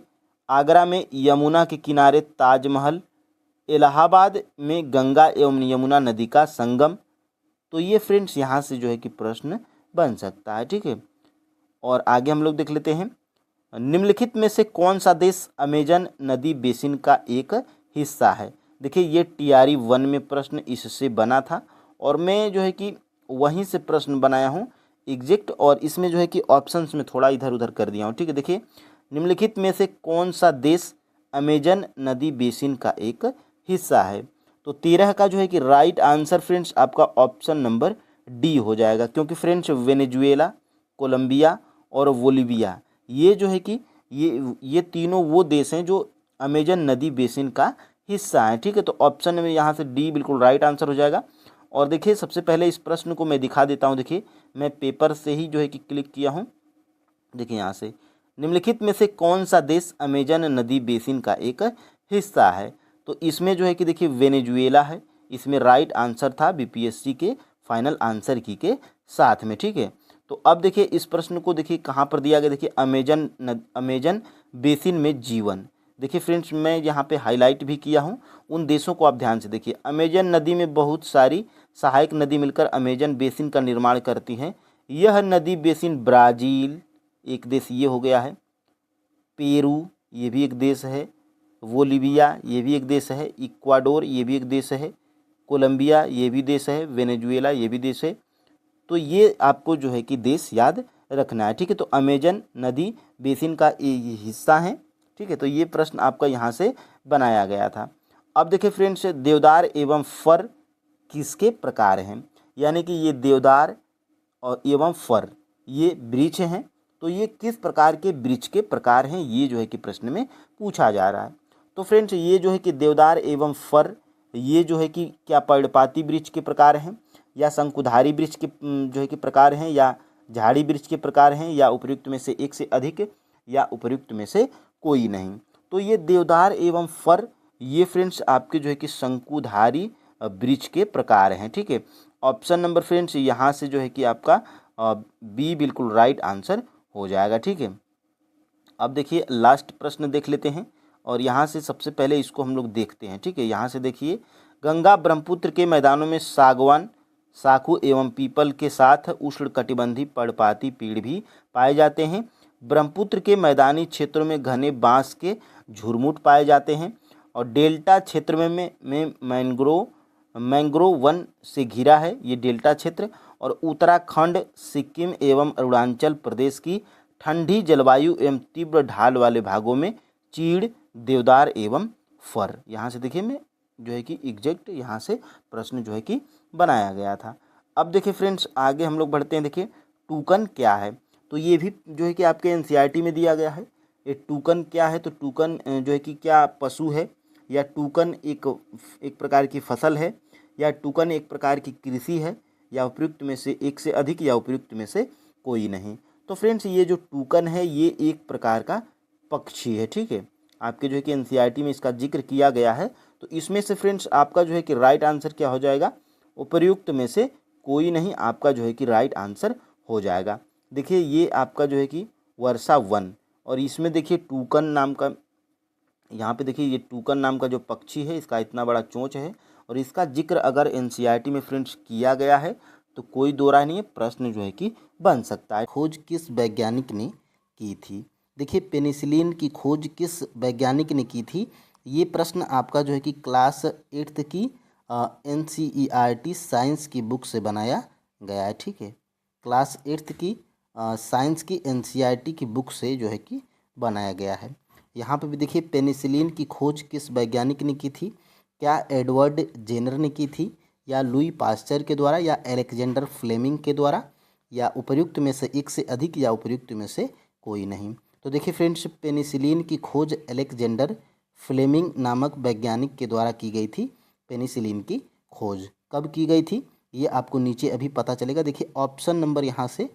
आगरा में यमुना के किनारे ताजमहल, इलाहाबाद में गंगा एवं यमुना नदी का संगम। तो ये फ्रेंड्स यहाँ से जो है कि प्रश्न बन सकता है, ठीक है। और आगे हम लोग देख लेते हैं, निम्नलिखित में से कौन सा देश अमेजन नदी बेसिन का एक हिस्सा है। देखिए ये TRE 1 में प्रश्न इससे बना था और मैं जो है कि वहीं से प्रश्न बनाया हूँ एग्जैक्ट, और इसमें जो है कि ऑप्शंस में थोड़ा इधर उधर कर दिया हूँ, ठीक है। देखिए निम्नलिखित में से कौन सा देश अमेजन नदी बेसिन का एक हिस्सा है। तो 13 का जो है कि राइट आंसर फ्रेंड्स आपका ऑप्शन नंबर डी हो जाएगा, क्योंकि फ्रेंड्स वेनेजुएला, कोलंबिया और बोलिविया ये जो है कि ये तीनों वो देश हैं जो अमेजन नदी बेसिन का हिस्सा है, ठीक है। तो ऑप्शन में यहाँ से डी बिल्कुल राइट आंसर हो जाएगा। और देखिए सबसे पहले इस प्रश्न को मैं दिखा देता हूँ। देखिए मैं पेपर से ही जो है कि क्लिक किया हूँ। देखिए यहाँ से निम्नलिखित में से कौन सा देश अमेजन नदी बेसिन का एक हिस्सा है। तो इसमें जो है कि देखिए वेनेजुएला है, इसमें राइट आंसर था BPSC के फाइनल आंसर की के साथ में, ठीक है। तो अब देखिए इस प्रश्न को देखिए कहाँ पर दिया गया, देखिए अमेजन बेसिन में जीवन। देखिए फ्रेंड्स मैं यहाँ पे हाईलाइट भी किया हूँ उन देशों को, आप ध्यान से देखिए। अमेजन नदी में बहुत सारी सहायक नदी मिलकर अमेजन बेसिन का निर्माण करती हैं। यह नदी बेसिन ब्राज़ील एक देश ये हो गया है, पेरू ये भी एक देश है, बोलिविया ये भी एक देश है, इक्वाडोर ये भी एक देश है, कोलंबिया ये भी देश है, वेनेजुएला ये भी देश है। तो ये आपको जो है कि देश याद रखना है, ठीक है। तो अमेजन नदी बेसिन का ये हिस्सा है, ठीक है। तो ये प्रश्न आपका यहाँ से बनाया गया था। अब देखिए फ्रेंड्स देवदार एवं फर किसके प्रकार हैं, यानी कि ये देवदार और एवं फर ये वृक्ष हैं, तो ये किस प्रकार के वृक्ष के प्रकार हैं, ये जो है कि प्रश्न में पूछा जा रहा है। तो फ्रेंड्स ये जो है कि देवदार एवं फर ये जो है कि क्या पर्णपाती वृक्ष के प्रकार हैं, या शंकुधारी वृक्ष के जो है कि प्रकार हैं, या झाड़ी वृक्ष के प्रकार हैं, या उपयुक्त में से एक से अधिक, या उपयुक्त में से कोई नहीं। तो ये देवदार एवं फर ये फ्रेंड्स आपके जो है कि शंकुधारी वृक्ष के प्रकार हैं, ठीक है। ऑप्शन नंबर फ्रेंड्स यहाँ से जो है कि आपका बी बिल्कुल राइट आंसर हो जाएगा, ठीक है। अब देखिए लास्ट प्रश्न देख लेते हैं, और यहाँ से सबसे पहले इसको हम लोग देखते हैं, ठीक है। यहाँ से देखिए गंगा ब्रह्मपुत्र के मैदानों में सागवान, साखू एवं पीपल के साथ उष्णकटिबंधीय पर्णपाती पेड़ भी पाए जाते हैं। ब्रह्मपुत्र के मैदानी क्षेत्रों में घने बांस के झुरमुट पाए जाते हैं, और डेल्टा क्षेत्र में मैंग्रोव वन से घिरा है ये डेल्टा क्षेत्र। और उत्तराखंड, सिक्किम एवं अरुणाचल प्रदेश की ठंडी जलवायु एवं तीव्र ढाल वाले भागों में चीड़, देवदार एवं फर। यहाँ से देखिए मैं जो है कि एग्जैक्ट यहाँ से प्रश्न जो है कि बनाया गया था। अब देखिए फ्रेंड्स आगे हम लोग बढ़ते हैं। देखिए टूकन क्या है, तो ये भी जो है कि आपके NCERT में दिया गया है। ये टूकन क्या है, तो टूकन जो है कि क्या पशु है, या टूकन एक प्रकार की फसल है, या टूकन एक प्रकार की कृषि है, या उपयुक्त में से एक से अधिक, या उपयुक्त में से कोई नहीं। तो फ्रेंड्स ये जो टूकन है ये एक प्रकार का पक्षी है, ठीक है। आपके जो है कि NCERT में इसका जिक्र किया गया है। तो इसमें से फ्रेंड्स आपका जो है कि राइट आंसर क्या हो जाएगा, उपयुक्त में से कोई नहीं आपका जो है कि राइट आंसर हो जाएगा। देखिए ये आपका जो है कि वर्षा वन, और इसमें देखिए टूकन नाम का, यहाँ पे देखिए ये टूकन नाम का जो पक्षी है इसका इतना बड़ा चोंच है, और इसका जिक्र अगर NCERT में फ्रेंड्स किया गया है तो कोई दो राय नहीं है, प्रश्न जो है कि बन सकता है। खोज किस वैज्ञानिक ने की थी। देखिए पेनिसिलिन की खोज किस वैज्ञानिक ने की थी, ये प्रश्न आपका जो है कि क्लास 8th की NCERT साइंस की बुक से बनाया गया है, ठीक है। क्लास 8th की साइंस की NCERT की बुक से जो है कि बनाया गया है। यहाँ पे भी देखिए पेनिसिलिन की खोज किस वैज्ञानिक ने की थी, क्या एडवर्ड जेनर ने की थी, या लुई पास्चर के द्वारा, या अलेक्जेंडर फ्लेमिंग के द्वारा, या उपयुक्त में से एक से अधिक, या उपयुक्त में से कोई नहीं। तो देखिए फ्रेंड्स पेनिसिलिन की खोज अलेक्जेंडर फ्लेमिंग नामक वैज्ञानिक के द्वारा की गई थी। पेनिसिलिन की खोज कब की गई थी ये आपको नीचे अभी पता चलेगा। देखिए ऑप्शन नंबर यहाँ से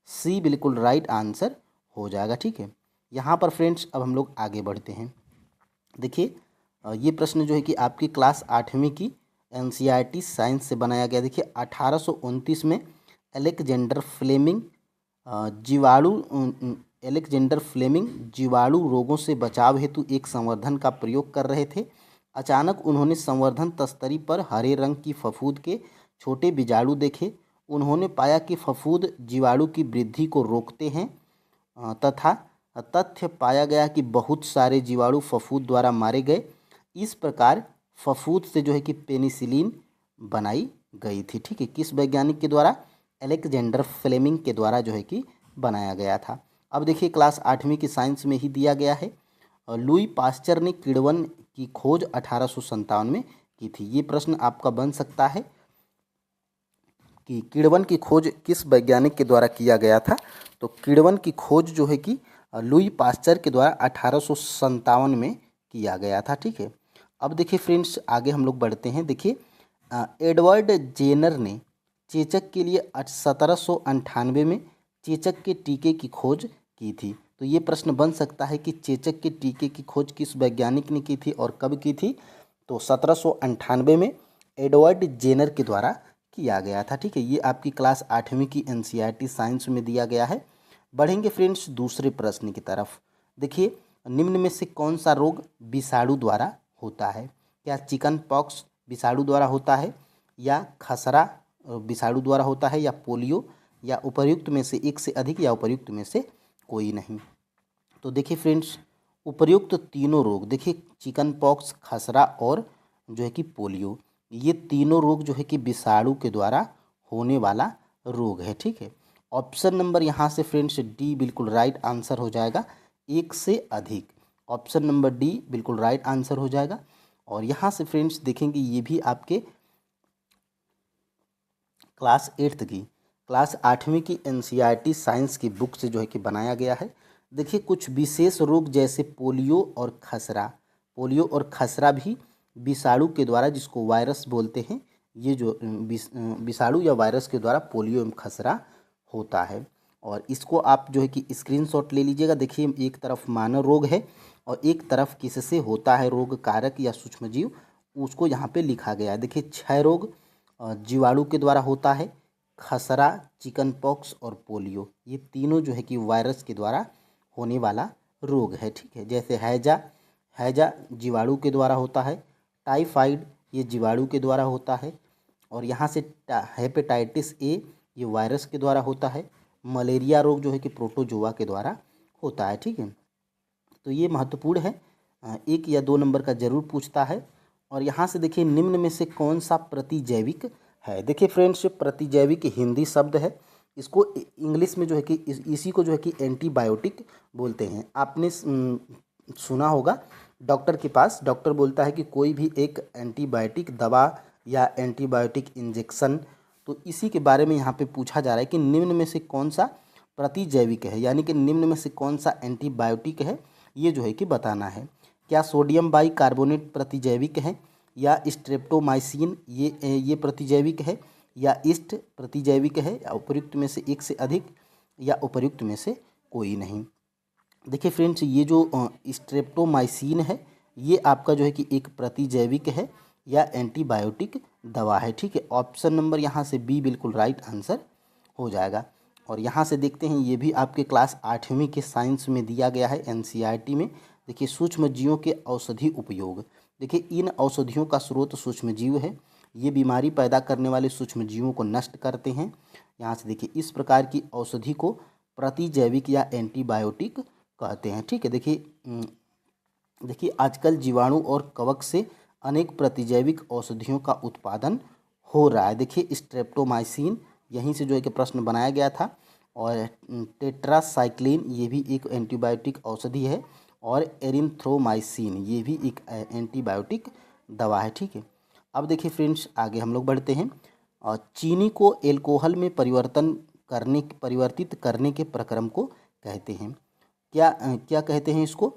सी बिल्कुल राइट आंसर हो जाएगा, ठीक है। यहाँ पर फ्रेंड्स अब हम लोग आगे बढ़ते हैं। देखिए ये प्रश्न जो है कि आपकी क्लास 8वीं की एनसीईआरटी साइंस से बनाया गया। देखिए 1829 में अलेक्जेंडर फ्लेमिंग जीवाणु रोगों से बचाव हेतु एक संवर्धन का प्रयोग कर रहे थे। अचानक उन्होंने संवर्धन तस्तरी पर हरे रंग की फफूंद के छोटे बीजाणु देखे। उन्होंने पाया कि फफूंद जीवाणु की वृद्धि को रोकते हैं तथा तथ्य पाया गया कि बहुत सारे जीवाणु फफूंद द्वारा मारे गए। इस प्रकार फफूंद से जो है कि पेनिसिलिन बनाई गई थी। ठीक है, किस वैज्ञानिक के द्वारा? अलेक्जेंडर फ्लेमिंग के द्वारा जो है कि बनाया गया था। अब देखिए क्लास 8वीं की साइंस में ही दिया गया है। लुई पास्चर ने किण्वन की खोज 1857 में की थी। ये प्रश्न आपका बन सकता है कि किण्वन की खोज किस वैज्ञानिक के द्वारा किया गया था। तो किण्वन की खोज जो है कि लुई पास्चर के द्वारा 1857 में किया गया था। ठीक है, अब देखिए फ्रेंड्स आगे हम लोग बढ़ते हैं। देखिए एडवर्ड जेनर ने चेचक के लिए 1798 में चेचक के टीके की खोज की थी। तो ये प्रश्न बन सकता है कि चेचक के टीके की खोज किस वैज्ञानिक ने की थी और कब की थी? तो 1798 में एडवर्ड जेनर के द्वारा किया गया था। ठीक है, ये आपकी क्लास 8वीं की एनसीईआरटी साइंस में दिया गया है। बढ़ेंगे फ्रेंड्स दूसरे प्रश्न की तरफ। देखिए निम्न में से कौन सा रोग विषाणु द्वारा होता है? क्या चिकन पॉक्स विषाणु द्वारा होता है, या खसरा विषाणु द्वारा होता है, या पोलियो, या उपर्युक्त में से एक से अधिक, या उपर्युक्त में से कोई नहीं? तो देखिए फ्रेंड्स उपर्युक्त तीनों रोग, देखिए चिकन पॉक्स, खसरा और जो है कि पोलियो, ये तीनों रोग जो है कि विषाणु के द्वारा होने वाला रोग है। ठीक है, ऑप्शन नंबर यहाँ से फ्रेंड्स डी बिल्कुल राइट आंसर हो जाएगा, एक से अधिक। ऑप्शन नंबर डी बिल्कुल राइट आंसर हो जाएगा। और यहाँ से फ्रेंड्स देखेंगे ये भी आपके क्लास 8वीं की एनसीईआरटी साइंस की बुक से जो है कि बनाया गया है। देखिए कुछ विशेष रोग जैसे पोलियो और खसरा भी विषाणु के द्वारा, जिसको वायरस बोलते हैं, ये जो विषाणु या वायरस के द्वारा पोलियो एवं खसरा होता है। और इसको आप जो है कि स्क्रीनशॉट ले लीजिएगा। देखिए एक तरफ मानव रोग है और एक तरफ किससे होता है रोग कारक या सूक्ष्मजीव, उसको यहाँ पे लिखा गया है। देखिए क्षय रोग जीवाणु के द्वारा होता है, खसरा, चिकन पॉक्स और पोलियो, ये तीनों जो है कि वायरस के द्वारा होने वाला रोग है। ठीक है, जैसे हैजा जीवाणु के द्वारा होता है, टाइफाइड ये जीवाणु के द्वारा होता है, और यहाँ से हेपेटाइटिस ए ये वायरस के द्वारा होता है। मलेरिया रोग जो है कि प्रोटोजोआ के द्वारा होता है। ठीक है, तो ये महत्वपूर्ण है, 1 या 2 नंबर का जरूर पूछता है। और यहाँ से देखिए निम्न में से कौन सा प्रतिजैविक है? देखिए फ्रेंड्स प्रतिजैविक हिंदी शब्द है, इसको इंग्लिश में जो है कि इसी को जो है कि एंटीबायोटिक बोलते हैं। आपने सुना होगा डॉक्टर के पास, डॉक्टर बोलता है कि कोई भी एक एंटीबायोटिक दवा या एंटीबायोटिक इंजेक्शन, तो इसी के बारे में यहाँ पे पूछा जा रहा है कि निम्न में से कौन सा प्रतिजैविक है, यानी कि निम्न में से कौन सा एंटीबायोटिक है, ये जो है कि बताना है। क्या सोडियम बाइकार्बोनेट प्रतिजैविक है, या स्ट्रेप्टोमाइसिन ये प्रतिजैविक है, या ईस्ट प्रतिजैविक है, या उपर्युक्त में से एक से अधिक, या उपर्युक्त में से कोई नहीं? देखिए फ्रेंड्स ये जो स्ट्रेप्टोमाइसिन है ये आपका जो है कि एक प्रतिजैविक है या एंटीबायोटिक दवा है। ठीक है, ऑप्शन नंबर यहाँ से बी बिल्कुल राइट आंसर हो जाएगा। और यहाँ से देखते हैं ये भी आपके क्लास 8वीं के साइंस में दिया गया है एनसीईआरटी में। देखिए सूक्ष्मजीवों के औषधि उपयोग, देखिए इन औषधियों का स्रोत सूक्ष्मजीव है, ये बीमारी पैदा करने वाले सूक्ष्मजीवों को नष्ट करते हैं। यहाँ से देखिए इस प्रकार की औषधि को प्रतिजैविक या एंटीबायोटिक कहते हैं। ठीक है, देखिए आजकल जीवाणु और कवक से अनेक प्रतिजैविक औषधियों का उत्पादन हो रहा है। देखिए स्ट्रेप्टोमाइसिन यहीं से जो है कि प्रश्न बनाया गया था, और टेट्रासाइक्लिन ये भी एक एंटीबायोटिक औषधि है, और एरिथ्रोमाइसिन ये भी एक एंटीबायोटिक दवा है। ठीक है, अब देखिए फ्रेंड्स आगे हम लोग बढ़ते हैं। और चीनी को एल्कोहल में परिवर्तित करने के प्रक्रम को कहते हैं। क्या कहते हैं इसको?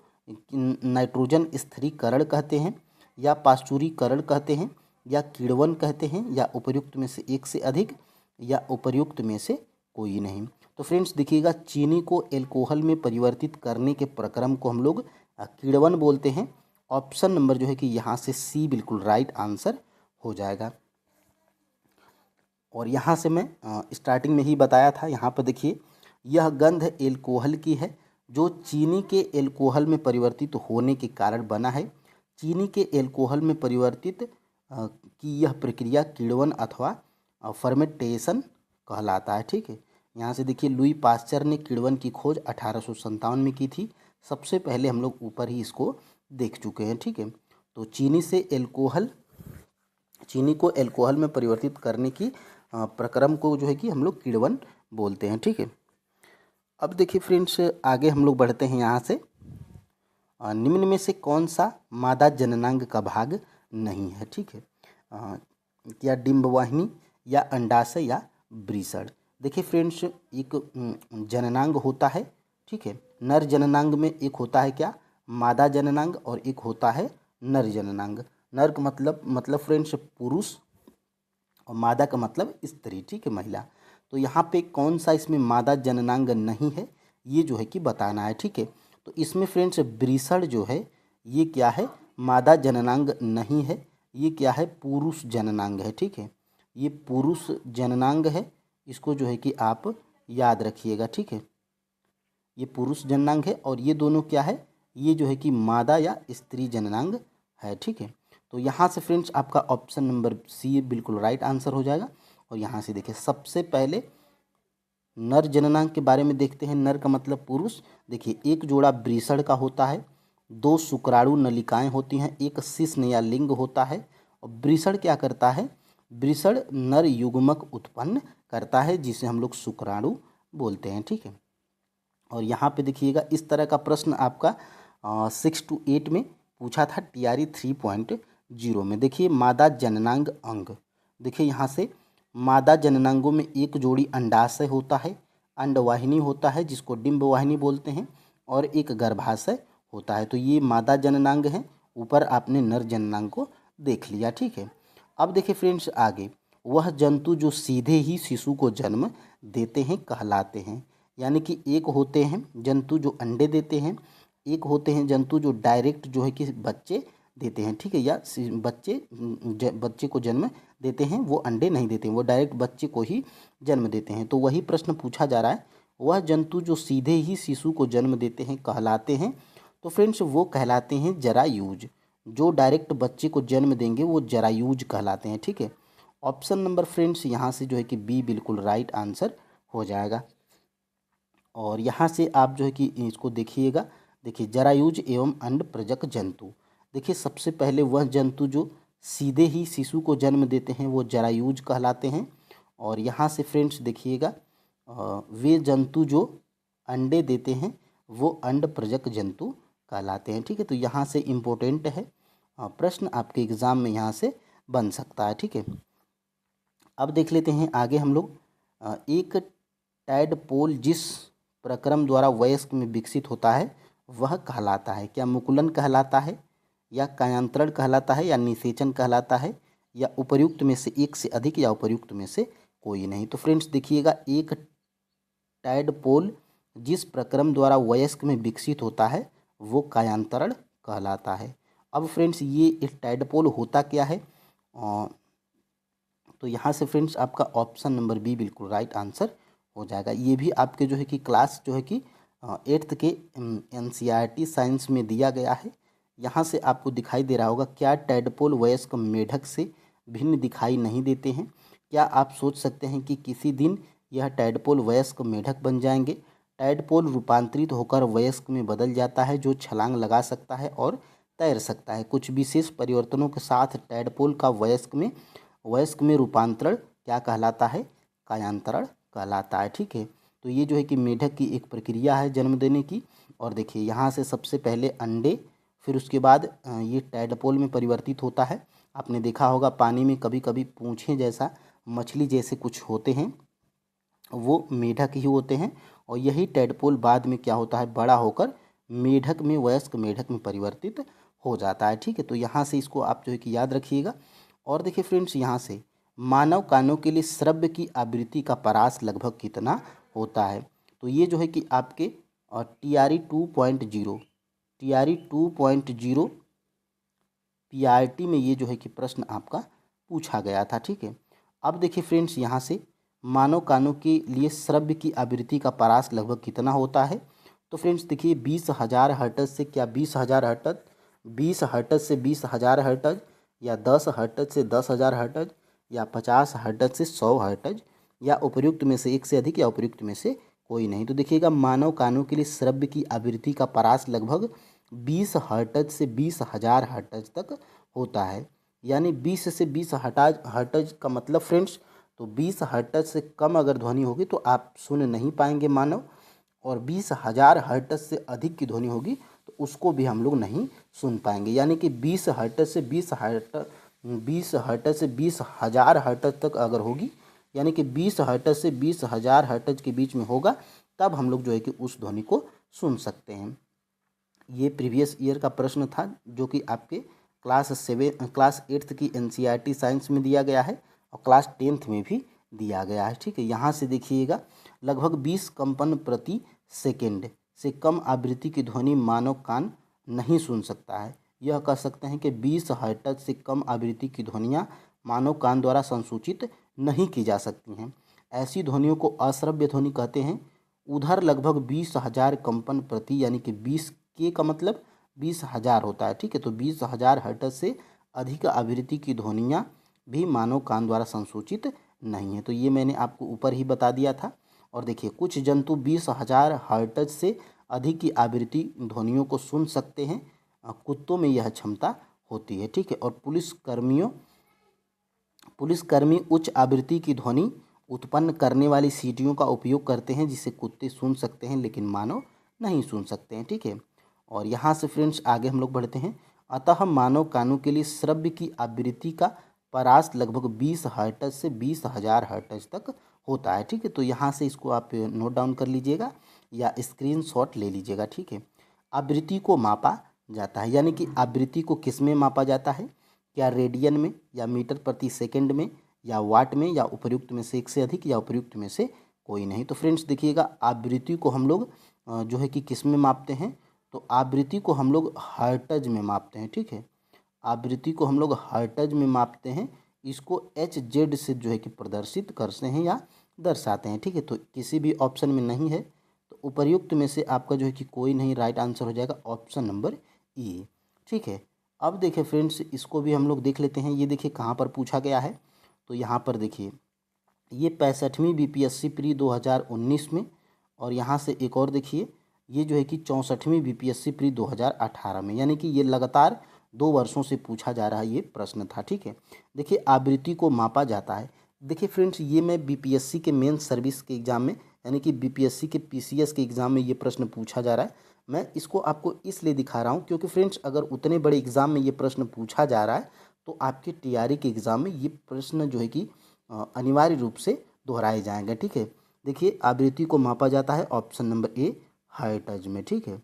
नाइट्रोजन स्थिरीकरण कहते हैं, या पाश्चुरीकरण कहते हैं, या किण्वन कहते हैं, या उपर्युक्त में से एक से अधिक, या उपर्युक्त में से कोई नहीं? तो फ्रेंड्स देखिएगा चीनी को एल्कोहल में परिवर्तित करने के प्रक्रम को हम लोग किण्वन बोलते हैं। ऑप्शन नंबर जो है कि यहाँ से सी बिल्कुल राइट आंसर हो जाएगा। और यहाँ से मैं स्टार्टिंग में ही बताया था, यहाँ पर देखिए यह गंध एल्कोहल की है जो चीनी के एल्कोहल में परिवर्तित होने के कारण बना है। चीनी के एल्कोहल में परिवर्तित की यह प्रक्रिया किण्वन अथवा फर्मेंटेशन कहलाता है। ठीक है, यहाँ से देखिए लुई पास्चर ने किण्वन की खोज 1857 में की थी। सबसे पहले हम लोग ऊपर ही इसको देख चुके हैं। ठीक है, तो चीनी को एल्कोहल में परिवर्तित करने की प्रक्रम को जो है कि हम लोग किण्वन बोलते हैं। ठीक है, अब देखिए फ्रेंड्स आगे हम लोग बढ़ते हैं। यहाँ से निम्न में से कौन सा मादा जननांग का भाग नहीं है। ठीक है, या डिंबवाहिनी या अंडाशय या वृषण। देखिए फ्रेंड्स एक जननांग होता है। ठीक है, नर जननांग में एक होता है क्या, मादा जननांग, और एक होता है नर जननांग। नर का मतलब फ्रेंड्स पुरुष, और मादा का मतलब स्त्री। ठीक है, महिला। तो यहाँ पे कौन सा इसमें मादा जननांग नहीं है, ये जो है कि बताना है। ठीक है, तो इसमें फ्रेंड्स वृषण जो है ये क्या है, मादा जननांग नहीं है, ये क्या है, पुरुष जननांग है। ठीक है, ये पुरुष जननांग है, इसको जो है कि आप याद रखिएगा। ठीक है, ये पुरुष जननांग है, और ये दोनों क्या है, ये जो है कि मादा या स्त्री जननांग है। ठीक है, तो यहाँ से फ्रेंड्स आपका ऑप्शन नंबर सी बिल्कुल राइट आंसर हो जाएगा। और यहाँ से देखिए सबसे पहले नर जननांग के बारे में देखते हैं। नर का मतलब पुरुष। देखिए एक जोड़ा वृषण का होता है, 2 शुक्राणु नलिकाएं होती हैं, एक शिश्न या लिंग होता है। और वृषण क्या करता है, वृषण नर युग्मक उत्पन्न करता है जिसे हम लोग शुक्राणु बोलते हैं। ठीक है, और यहाँ पे देखिएगा इस तरह का प्रश्न आपका 6 to 8 में पूछा था TRE 3.0 में। देखिए मादा जननांग अंग, देखिए यहाँ से मादा जननांगों में एक जोड़ी अंडाशय होता है, अंडवाहिनी होता है जिसको डिंबवाहिनी बोलते हैं, और एक गर्भाशय होता है। तो ये मादा जननांग है। ऊपर आपने नर जननांग को देख लिया। ठीक है, अब देखिए फ्रेंड्स आगे, वह जंतु जो सीधे ही शिशु को जन्म देते हैं कहलाते हैं। यानी कि एक होते हैं जंतु जो अंडे देते हैं, एक होते हैं जंतु जो डायरेक्ट जो है कि बच्चे देते हैं। ठीक है, या बच्चे को जन्म देते हैं, वो अंडे नहीं देते हैं, वो डायरेक्ट बच्चे को ही जन्म देते हैं। तो वही प्रश्न पूछा जा रहा है, वह जंतु जो सीधे ही शिशु को जन्म देते हैं कहलाते हैं। तो फ्रेंड्स वो कहलाते हैं जरायूज। जो डायरेक्ट बच्चे को जन्म देंगे वो जरायूज कहलाते हैं। ठीक है, ऑप्शन नंबर फ्रेंड्स यहाँ से जो है कि बी बिल्कुल राइट आंसर हो जाएगा। और यहाँ से आप जो है कि इसको देखिएगा। देखिए जरायुज एवं अंड प्रजक जंतु। देखिए सबसे पहले वह जंतु जो सीधे ही शिशु को जन्म देते हैं वो जरायुज कहलाते हैं। और यहाँ से फ्रेंड्स देखिएगा वे जंतु जो अंडे देते हैं वो अंड प्रजक जंतु कहलाते हैं। ठीक है, तो यहाँ से इम्पोर्टेंट है, प्रश्न आपके एग्ज़ाम में यहाँ से बन सकता है। ठीक है, अब देख लेते हैं आगे हम लोग। एक टैडपोल जिस प्रक्रम द्वारा वयस्क में विकसित होता है वह कहलाता है क्या, मुकुलन कहलाता है, या कायांतरण कहलाता है, या निषेचन कहलाता है, या उपर्युक्त में से एक से अधिक, या उपर्युक्त में से कोई नहीं। तो फ्रेंड्स देखिएगा एक टैडपोल जिस प्रक्रम द्वारा वयस्क में विकसित होता है वो कायांतरण कहलाता है। अब फ्रेंड्स ये एक टैडपोल होता क्या है, तो यहाँ से फ्रेंड्स आपका ऑप्शन नंबर बी बिल्कुल राइट आंसर हो जाएगा। ये भी आपके जो है कि क्लास जो है कि 8th के NCERT साइंस में दिया गया है। यहाँ से आपको दिखाई दे रहा होगा, क्या टैडपोल वयस्क मेढक से भिन्न दिखाई नहीं देते हैं। क्या आप सोच सकते हैं कि किसी दिन यह टैडपोल वयस्क मेढक बन जाएंगे। टैडपोल रूपांतरित होकर वयस्क में बदल जाता है जो छलांग लगा सकता है और तैर सकता है। कुछ विशेष परिवर्तनों के साथ टैडपोल का वयस्क में रूपांतरण क्या कहलाता है, कायांतरण कहलाता है। ठीक है, तो ये जो है कि मेढक की एक प्रक्रिया है जन्म देने की। और देखिए यहाँ से सबसे पहले अंडे, फिर उसके बाद ये टैडपोल में परिवर्तित होता है। आपने देखा होगा पानी में कभी कभी पूँछे जैसा, मछली जैसे कुछ होते हैं, वो मेढक ही होते हैं। और यही टैडपोल बाद में क्या होता है, बड़ा होकर मेढक में, वयस्क मेढक में परिवर्तित हो जाता है। ठीक है, तो यहाँ से इसको आप जो है कि याद रखिएगा। और देखिए फ्रेंड्स यहाँ से मानव कानों के लिए श्रव्य की आवृत्ति का परास लगभग कितना होता है। तो ये जो है कि आपके TRE 2.0 PRT में ये जो है कि प्रश्न आपका पूछा गया था। ठीक है, अब देखिए फ्रेंड्स, यहाँ से मानव कानों के लिए श्रव्य की आवृत्ति का परास लगभग कितना होता है। तो फ्रेंड्स देखिए 20,000 हर्ट्ज से क्या 20,000 हर्ट्ज, 20 हर्ट्ज से 20,000 हर्ट्ज, या 10 हर्ट्ज से 10,000 हर्ट्ज, या 50 हर्ट्ज से 100 हर्ट्ज, या उपर्युक्त में से एक से अधिक, या उपर्युक्त में से कोई नहीं। तो देखिएगा मानव कानों के लिए श्रव्य की आवृत्ति का परास लगभग 20 हर्ट्ज से 20,000 हर्ट्ज तक होता है। यानी 20 से 20 हर्ट्ज का मतलब फ्रेंड्स, तो 20 हर्ट्ज से कम अगर ध्वनि होगी तो आप सुन नहीं पाएंगे मानव, और 20,000 हर्ट्ज से अधिक की ध्वनि होगी तो उसको भी हम लोग नहीं सुन पाएंगे। यानी कि 20 हर्ट्ज से 20,000 हर्ट्ज तक अगर होगी, यानी कि 20 हर्ट्ज से 20,000 हर्ट्ज के बीच में होगा, तब हम लोग जो है कि उस ध्वनि को सुन सकते हैं। ये प्रीवियस ईयर का प्रश्न था जो कि आपके क्लास 8th की NCERT साइंस में दिया गया है और क्लास 10th में भी दिया गया है। ठीक है, यहाँ से देखिएगा लगभग 20 कंपन प्रति सेकेंड से कम आवृत्ति की ध्वनि मानव कान नहीं सुन सकता है। यह कह सकते हैं कि 20 हर्ट्ज से कम आवृत्ति की ध्वनियाँ मानव कान द्वारा संसूचित नहीं की जा सकती हैं। ऐसी ध्वनियों को अश्रव्य ध्वनि कहते हैं। उधर लगभग 20,000 कंपन प्रति, यानी कि 20 के का मतलब 20,000 होता है। ठीक है, तो 20,000 हर्ट्ज से अधिक आवृत्ति की ध्वनियाँ भी मानव कान द्वारा संसूचित नहीं है। तो ये मैंने आपको ऊपर ही बता दिया था। और देखिए कुछ जंतु 20,000 हर्ट्ज से अधिक की आवृत्ति ध्वनियों को सुन सकते हैं। कुत्तों में यह क्षमता होती है। ठीक है, और पुलिसकर्मी उच्च आवृत्ति की ध्वनि उत्पन्न करने वाली सीटियों का उपयोग करते हैं जिसे कुत्ते सुन सकते हैं लेकिन मानव नहीं सुन सकते हैं। ठीक है, और यहाँ से फ्रेंड्स आगे हम लोग बढ़ते हैं। अतः मानव कानों के लिए श्रव्य की आवृत्ति का परास लगभग 20 हर्ट्ज से 20,000 हर्ट्ज तक होता है। ठीक है, तो यहाँ से इसको आप नोट डाउन कर लीजिएगा या स्क्रीनशॉट ले लीजिएगा। ठीक है, आवृत्ति को मापा जाता है, यानी कि आवृत्ति को किस में मापा जाता है, क्या रेडियन में, या मीटर प्रति सेकंड में, या वाट में, या उपर्युक्त में से एक से अधिक, या उपर्युक्त में से कोई नहीं। तो फ्रेंड्स देखिएगा आवृत्ति को हम लोग जो है कि किस में मापते हैं, तो आवृत्ति को हम लोग हर्ट्ज में मापते हैं। ठीक है, आवृत्ति को हम लोग हर्ट्ज में मापते हैं। इसको HZ से जो है कि प्रदर्शित करते हैं या दर्शाते हैं। ठीक है, तो किसी भी ऑप्शन में नहीं है, तो उपर्युक्त में से आपका जो है कि कोई नहीं, राइट आंसर हो जाएगा ऑप्शन नंबर E। ठीक है, अब देखिए फ्रेंड्स इसको भी हम लोग देख लेते हैं। ये देखिए कहाँ पर पूछा गया है, तो यहाँ पर देखिए ये 65वीं BPSC प्री 2019 में, और यहाँ से एक और देखिए ये जो है कि 64वीं BPSC प्री 2018 में, यानी कि ये लगातार 2 वर्षों से पूछा जा रहा है ये प्रश्न था। ठीक है, देखिए आवृत्ति को मापा जाता है। देखिए फ्रेंड्स ये मैं BPSC के मेन सर्विस के एग्ज़ाम में, यानी कि BPSC के PCS के एग्ज़ाम में ये प्रश्न पूछा जा रहा है। मैं इसको आपको इसलिए दिखा रहा हूँ क्योंकि फ्रेंड्स अगर उतने बड़े एग्ज़ाम में ये प्रश्न पूछा जा रहा है तो आपके TRE के एग्ज़ाम में ये प्रश्न जो है कि अनिवार्य रूप से दोहराए जाएंगे। ठीक है, देखिए आवृत्ति को मापा जाता है ऑप्शन नंबर A हर्ट्ज में। ठीक है,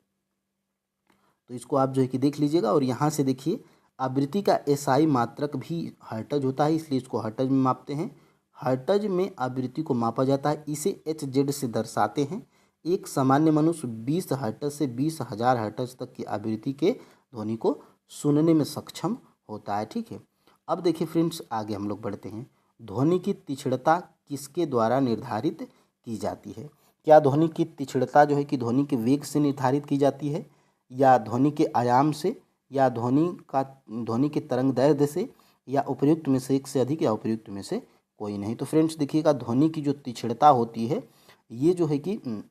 तो इसको आप जो है कि देख लीजिएगा। और यहाँ से देखिए आवृत्ति का SI मात्रक भी हर्ट्ज होता है, इसलिए इसको हर्ट्ज में मापते हैं। हर्ट्ज में आवृत्ति को मापा जाता है, इसे HZ से दर्शाते हैं। एक सामान्य मनुष्य 20 हर्ट्ज से 20,000 हर्ट्ज तक की आवृत्ति के ध्वनि को सुनने में सक्षम होता है। ठीक है, अब देखिए फ्रेंड्स आगे हम लोग बढ़ते हैं। ध्वनि की तीक्ष्णता किसके द्वारा निर्धारित की जाती है। क्या ध्वनि की तीक्ष्णता जो है कि ध्वनि के वेग से निर्धारित की जाती है, या ध्वनि के आयाम से, या ध्वनि के तरंग दैर्ध्य से, या उपर्युक्त में से एक से अधिक, या उपर्युक्त में से कोई नहीं। तो फ्रेंड्स देखिएगा ध्वनि की जो तीक्ष्णता होती है ये जो है कि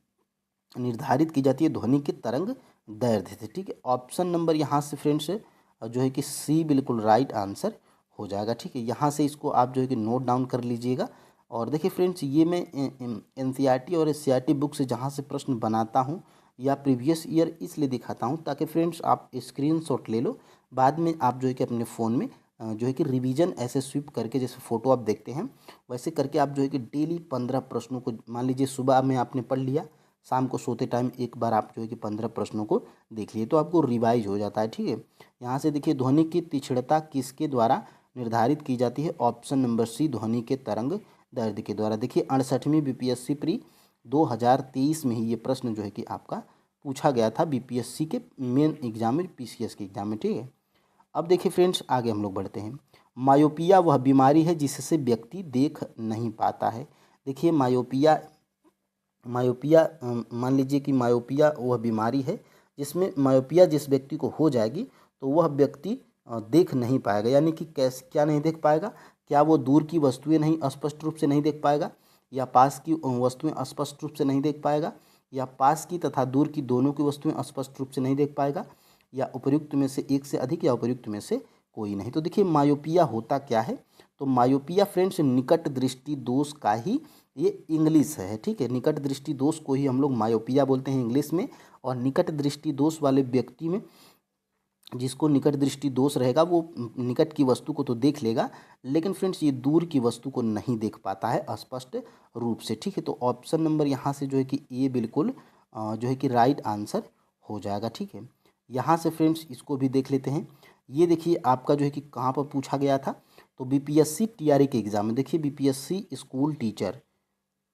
निर्धारित की जाती है ध्वनि के तरंग दैर्ध्य से। ठीक है, ऑप्शन नंबर यहाँ से फ्रेंड्स जो है कि C बिल्कुल राइट आंसर हो जाएगा। ठीक है, यहाँ से इसको आप जो है कि नोट डाउन कर लीजिएगा। और देखिए फ्रेंड्स ये मैं NCERT और SCERT बुक से जहाँ से प्रश्न बनाता हूँ या प्रीवियस ईयर इसलिए दिखाता हूँ ताकि फ्रेंड्स आप स्क्रीनशॉट ले लो, बाद में आप जो है कि अपने फ़ोन में जो है कि रिवीजन ऐसे स्वीप करके, जैसे फ़ोटो आप देखते हैं वैसे करके आप जो है कि डेली 15 प्रश्नों को, मान लीजिए सुबह में आपने पढ़ लिया, शाम को सोते टाइम एक बार आप जो है कि 15 प्रश्नों को देख लिए तो आपको रिवाइज हो जाता है। ठीक है, यहाँ से देखिए ध्वनि की तीक्ष्णता किसके द्वारा निर्धारित की जाती है, ऑप्शन नंबर C ध्वनि के तरंग दैर्ध्य के द्वारा। देखिए 68वीं BPSC प्री 2023 में ही ये प्रश्न जो है कि आपका पूछा गया था BPSC के मेन एग्जाम में, PCS के एग्जाम में। ठीक है, अब देखिए फ्रेंड्स आगे हम लोग बढ़ते हैं। मायोपिया वह बीमारी है जिससे व्यक्ति देख नहीं पाता है। देखिए मायोपिया मायोपिया मान लीजिए कि मायोपिया वह बीमारी है जिसमें मायोपिया जिस व्यक्ति को हो जाएगी तो वह व्यक्ति देख नहीं पाएगा। यानी कि कैसे क्या नहीं देख पाएगा? क्या वो दूर की वस्तुएं नहीं स्पष्ट रूप से नहीं देख पाएगा, या पास की वस्तुएं स्पष्ट रूप से नहीं देख पाएगा, या पास की तथा दूर की दोनों की वस्तुएं स्पष्ट रूप से नहीं देख पाएगा, या उपर्युक्त में से एक से अधिक, या उपर्युक्त में से कोई नहीं। तो देखिए मायोपिया होता क्या है? तो मायोपिया फ्रेंड्स निकट दृष्टि दोष का ही ये इंग्लिश है। ठीक है, निकट दृष्टि दोष को ही हम लोग मायोपिया बोलते हैं इंग्लिश में। और निकट दृष्टि दोष वाले व्यक्ति में, जिसको निकट दृष्टि दोष रहेगा, वो निकट की वस्तु को तो देख लेगा, लेकिन फ्रेंड्स ये दूर की वस्तु को नहीं देख पाता है स्पष्ट रूप से। ठीक है, तो ऑप्शन नंबर यहाँ से जो है कि ए बिल्कुल जो है कि राइट आंसर हो जाएगा। ठीक है, यहाँ से फ्रेंड्स इसको भी देख लेते हैं। ये देखिए आपका जो है कि कहाँ पर पूछा गया था, तो बीपीएससी टीआरई के एग्जाम में। देखिए बीपीएससी स्कूल टीचर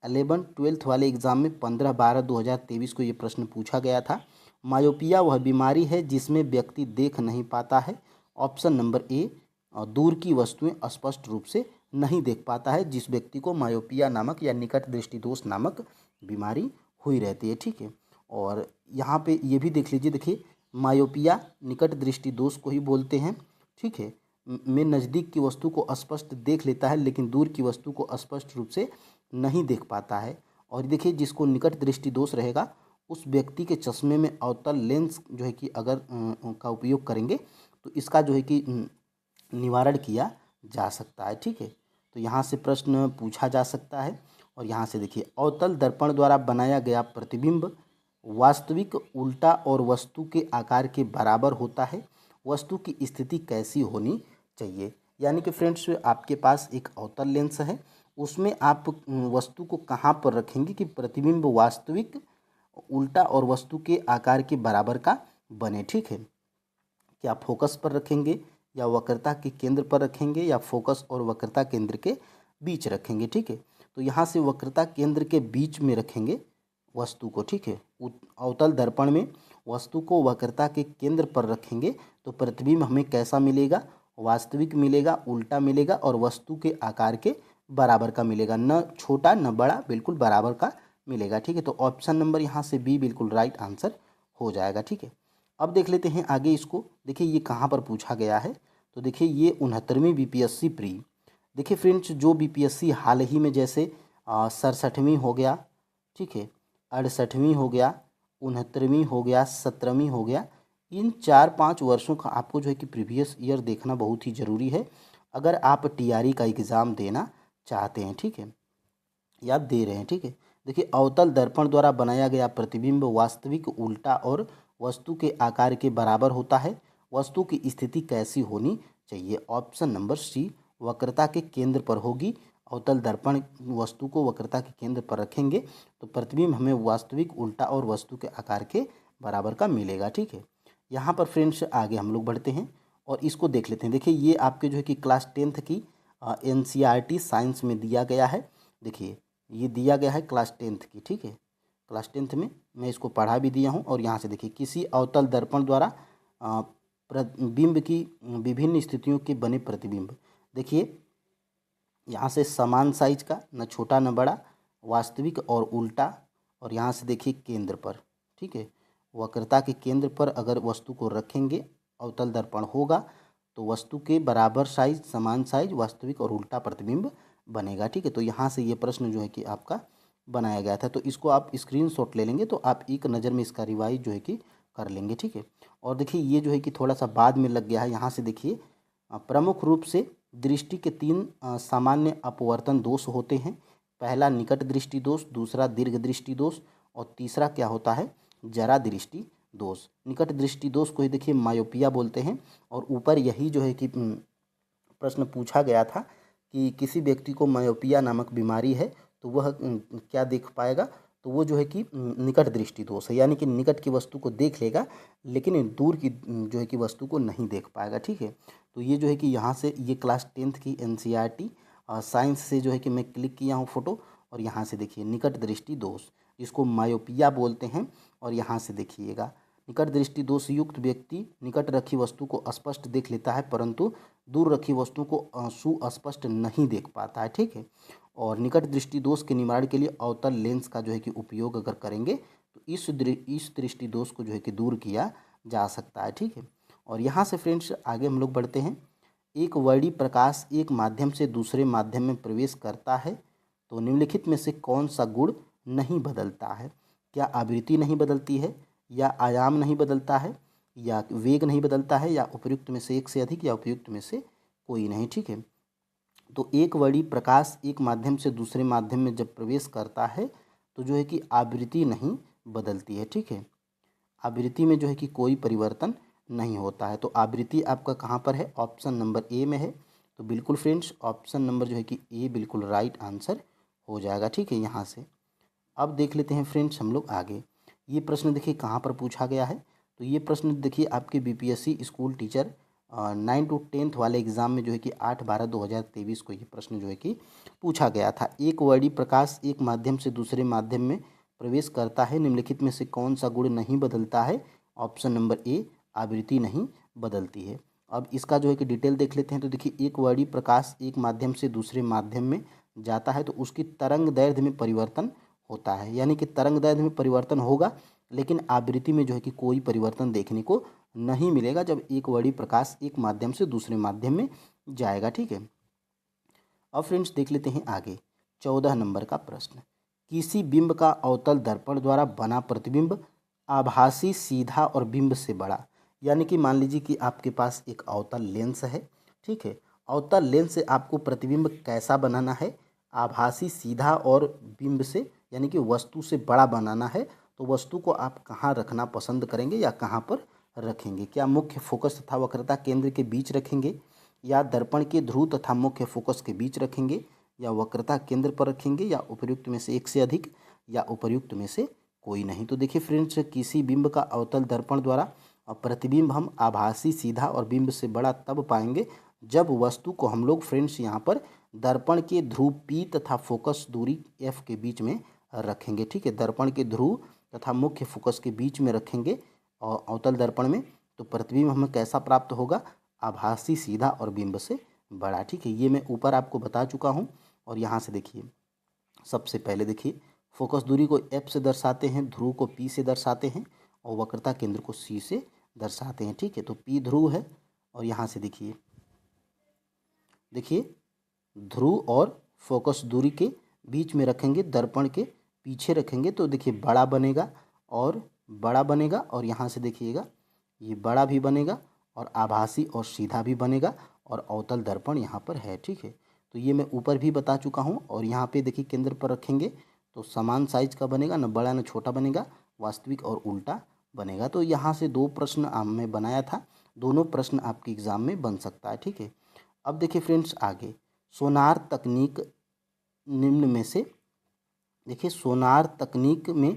11-12 वाले एग्जाम में 15/12/2023 को ये प्रश्न पूछा गया था। मायोपिया वह बीमारी है जिसमें व्यक्ति देख नहीं पाता है। ऑप्शन नंबर ए, दूर की वस्तुएं स्पष्ट रूप से नहीं देख पाता है, जिस व्यक्ति को मायोपिया नामक या निकट दृष्टि दोष नामक बीमारी हुई रहती है। ठीक है, और यहाँ पे ये भी देख लीजिए। देखिए मायोपिया निकट दृष्टि दोष को ही बोलते हैं। ठीक है, में नज़दीक की वस्तु को स्पष्ट देख लेता है लेकिन दूर की वस्तु को स्पष्ट रूप से नहीं देख पाता है। और देखिए जिसको निकट दृष्टि दोष रहेगा उस व्यक्ति के चश्मे में अवतल लेंस जो है कि अगर का उपयोग करेंगे तो इसका जो है कि निवारण किया जा सकता है। ठीक है, तो यहाँ से प्रश्न पूछा जा सकता है। और यहाँ से देखिए अवतल दर्पण द्वारा बनाया गया प्रतिबिंब वास्तविक उल्टा और वस्तु के आकार के बराबर होता है। वस्तु की स्थिति कैसी होनी चाहिए? यानी कि फ्रेंड्स आपके पास एक अवतल लेंस है, उसमें आप वस्तु को कहाँ पर रखेंगे कि प्रतिबिंब वास्तविक उल्टा और वस्तु के आकार के बराबर का बने। ठीक है, क्या फोकस पर रखेंगे या वक्रता के केंद्र पर रखेंगे या फोकस और वक्रता केंद्र के बीच रखेंगे। ठीक है, तो यहाँ से वक्रता केंद्र के बीच में रखेंगे वस्तु को। ठीक है, अवतल दर्पण में वस्तु को वक्रता के केंद्र पर रखेंगे तो प्रतिबिंब हमें कैसा मिलेगा? वास्तविक मिलेगा, उल्टा मिलेगा और वस्तु के आकार के बराबर का मिलेगा, न छोटा न बड़ा, बिल्कुल बराबर का मिलेगा। ठीक है, तो ऑप्शन नंबर यहाँ से बी बिल्कुल राइट आंसर हो जाएगा। ठीक है, अब देख लेते हैं आगे इसको। देखिए ये कहाँ पर पूछा गया है, तो देखिए ये 69वीं बीपीएससी प्री। देखिए फ्रेंड्स जो बीपीएससी हाल ही में जैसे 67वीं हो गया, ठीक है, 68वीं हो गया, 69वीं हो गया, 17वीं हो गया, इन 4-5 वर्षों का आपको जो है कि प्रीवियस ईयर देखना बहुत ही ज़रूरी है अगर आप टीआरई का एग्ज़ाम देना चाहते हैं। ठीक है, या दे रहे हैं। ठीक है, देखिए अवतल दर्पण द्वारा बनाया गया प्रतिबिंब वास्तविक उल्टा और वस्तु के आकार के बराबर होता है। वस्तु की स्थिति कैसी होनी चाहिए? ऑप्शन नंबर सी, वक्रता के केंद्र पर होगी। अवतल दर्पण वस्तु को वक्रता के केंद्र पर रखेंगे तो प्रतिबिंब हमें वास्तविक उल्टा और वस्तु के आकार के बराबर का मिलेगा। ठीक है, यहाँ पर फ्रेंड्स आगे हम लोग बढ़ते हैं और इसको देख लेते हैं। देखिए ये आपके जो है कि क्लास 10th की एनसीईआरटी साइंस में दिया गया है। देखिए ये दिया गया है क्लास 10th की। ठीक है, क्लास 10th में मैं इसको पढ़ा भी दिया हूँ। और यहाँ से देखिए किसी अवतल दर्पण द्वारा प्रतिबिंब की विभिन्न स्थितियों के बने प्रतिबिंब। देखिए यहाँ से समान साइज का, न छोटा न बड़ा, वास्तविक और उल्टा, और यहाँ से देखिए केंद्र पर। ठीक है, वक्रता के केंद्र पर अगर वस्तु को रखेंगे अवतल दर्पण होगा तो वस्तु के बराबर साइज, समान साइज, वास्तविक और उल्टा प्रतिबिंब बनेगा। ठीक है, तो यहाँ से ये प्रश्न जो है कि आपका बनाया गया था, तो इसको आप स्क्रीनशॉट ले लेंगे तो आप एक नज़र में इसका रिवाइज जो है कि कर लेंगे। ठीक है, और देखिए ये जो है कि थोड़ा सा बाद में लग गया है। यहाँ से देखिए प्रमुख रूप से दृष्टि के 3 सामान्य अपवर्तन दोष होते हैं। पहला निकट दृष्टि दोष, दूसरा दीर्घ दृष्टि दोष और तीसरा क्या होता है? जरा दृष्टि दोष। निकट दृष्टि दोष को ही देखिए मायोपिया बोलते हैं। और ऊपर यही जो है कि प्रश्न पूछा गया था कि किसी व्यक्ति को मायोपिया नामक बीमारी है तो वह क्या देख पाएगा? तो वो जो है कि निकट दृष्टि दोष है, यानी कि निकट की वस्तु को देख लेगा लेकिन दूर की जो है कि वस्तु को नहीं देख पाएगा। ठीक है, तो ये जो है कि यहाँ से ये क्लास 10th की एनसीईआरटी साइंस से जो है कि मैं क्लिक किया हूँ फ़ोटो। और यहाँ से देखिए निकट दृष्टि दोष, जिसको मायोपिया बोलते हैं। और यहाँ से देखिएगा निकट दृष्टि दोष युक्त व्यक्ति निकट रखी वस्तु को स्पष्ट देख लेता है परंतु दूर रखी वस्तुओं को सुस्पष्ट नहीं देख पाता है, ठीक है। और निकट दृष्टि दोष के निवारण के लिए अवतल लेंस का जो है कि उपयोग अगर करेंगे तो इस दृष्टि दोष को जो है कि दूर किया जा सकता है, ठीक है। और यहाँ से फ्रेंड्स आगे हम लोग बढ़ते हैं। एक वर्णी प्रकाश एक माध्यम से दूसरे माध्यम में प्रवेश करता है तो निम्नलिखित में से कौन सा गुण नहीं बदलता है? क्या आवृत्ति नहीं बदलती है, या आयाम नहीं बदलता है, या वेग नहीं बदलता है, या उपयुक्त में से एक से अधिक, या उपयुक्त में से कोई नहीं, ठीक है। तो एक वर्णी प्रकाश एक माध्यम से दूसरे माध्यम में जब प्रवेश करता है तो जो है कि आवृत्ति नहीं बदलती है, ठीक है। आवृत्ति में जो है कि कोई परिवर्तन नहीं होता है। तो आवृत्ति आपका कहाँ पर है? ऑप्शन नंबर ए में है। तो बिल्कुल फ्रेंड्स ऑप्शन नंबर जो है कि ए बिल्कुल राइट आंसर हो जाएगा, ठीक है। यहाँ से अब देख लेते हैं फ्रेंड्स हम लोग आगे। ये प्रश्न देखिए कहाँ पर पूछा गया है। तो ये प्रश्न देखिए आपके बीपीएससी स्कूल टीचर 9 to 10 वाले एग्जाम में जो है कि 8/12/2023 को ये प्रश्न जो है कि पूछा गया था। एक वर्णी प्रकाश एक माध्यम से दूसरे माध्यम में प्रवेश करता है, निम्नलिखित में से कौन सा गुण नहीं बदलता है? ऑप्शन नंबर ए, आवृत्ति नहीं बदलती है। अब इसका जो है कि डिटेल देख लेते हैं। तो देखिए एक वर्णी प्रकाश एक माध्यम से दूसरे माध्यम में जाता है तो उसकी तरंग दैर्ध्य में परिवर्तन होता है, यानी कि तरंग दैर्ध्य में परिवर्तन होगा, लेकिन आवृत्ति में जो है कि कोई परिवर्तन देखने को नहीं मिलेगा जब एक वर्णी प्रकाश एक माध्यम से दूसरे माध्यम में जाएगा, ठीक है। अब फ्रेंड्स देख लेते हैं आगे 14 नंबर का प्रश्न। किसी बिंब का अवतल दर्पण द्वारा बना प्रतिबिंब आभासी, सीधा और बिंब से बड़ा, यानी कि मान लीजिए कि आपके पास एक अवतल लेंस है, ठीक है। अवतल लेंस से आपको प्रतिबिंब कैसा बनाना है? आभासी, सीधा और बिंब से, यानी कि वस्तु से बड़ा बनाना है। तो वस्तु को आप कहाँ रखना पसंद करेंगे या कहाँ पर रखेंगे? क्या मुख्य फोकस तथा वक्रता केंद्र के बीच रखेंगे, या दर्पण के ध्रुव तथा मुख्य फोकस के बीच रखेंगे, या वक्रता केंद्र पर रखेंगे, या उपर्युक्त में से एक से अधिक, या उपर्युक्त में से कोई नहीं? तो देखिए फ्रेंड्स किसी बिंब का अवतल दर्पण द्वारा प्रतिबिंब हम आभासी, सीधा और बिंब से बड़ा तब पाएंगे जब वस्तु को हम लोग फ्रेंड्स यहाँ पर दर्पण के ध्रुव P तथा फोकस दूरी F के बीच में रखेंगे, ठीक है। दर्पण के ध्रुव तथा मुख्य फोकस के बीच में रखेंगे और अवतल दर्पण में, तो प्रतिबिंब हमें कैसा प्राप्त होगा? आभासी, सीधा और बिंब से बड़ा, ठीक है। ये मैं ऊपर आपको बता चुका हूँ। और यहाँ से देखिए सबसे पहले देखिए फोकस दूरी को F से दर्शाते हैं, ध्रुव को P से दर्शाते हैं और वक्रता केंद्र को C से दर्शाते हैं, ठीक है। तो P ध्रुव है और यहाँ से देखिए ध्रुव और फोकस दूरी के बीच में रखेंगे, दर्पण के पीछे रखेंगे तो देखिए बड़ा बनेगा और यहाँ से देखिएगा ये बड़ा भी बनेगा और आभासी और सीधा भी बनेगा और अवतल दर्पण यहाँ पर है, ठीक है। तो ये मैं ऊपर भी बता चुका हूँ। और यहाँ पे देखिए केंद्र पर रखेंगे तो समान साइज का बनेगा, न बड़ा न छोटा बनेगा, वास्तविक और उल्टा बनेगा। तो यहाँ से 2 प्रश्न मैं बनाया था, दोनों प्रश्न आपके एग्जाम में बन सकता है, ठीक है। अब देखिए फ्रेंड्स आगे सोनार तकनीक निम्न में से देखिए सोनार तकनीक में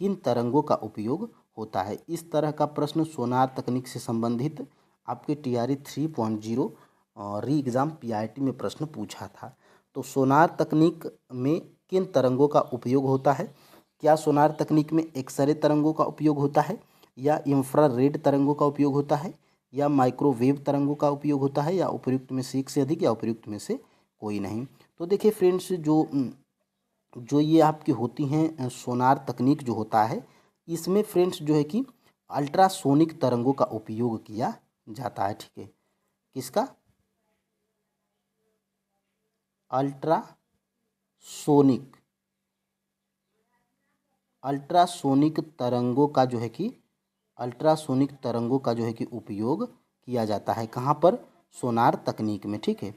किन तरंगों का उपयोग होता है? इस तरह का प्रश्न सोनार तकनीक से संबंधित आपके TRE 3.0 री एग्ज़ाम PIT में प्रश्न पूछा था। तो सोनार तकनीक में किन तरंगों का उपयोग होता है? क्या सोनार तकनीक में एक्सरे तरंगों का उपयोग होता है, या इंफ्रारेड तरंगों का उपयोग होता है, या माइक्रोवेव तरंगों का उपयोग होता है, या उपयुक्त में से एक से अधिक, या उपयुक्त में से कोई नहीं? तो देखिए फ्रेंड्स जो ये आपकी होती हैं सोनार तकनीक जो होता है, इसमें फ्रेंड्स जो है कि अल्ट्रासोनिक तरंगों का उपयोग किया जाता है, ठीक है। किसका? अल्ट्रासोनिक तरंगों का जो है कि उपयोग किया जाता है। कहाँ पर? सोनार तकनीक में, ठीक है।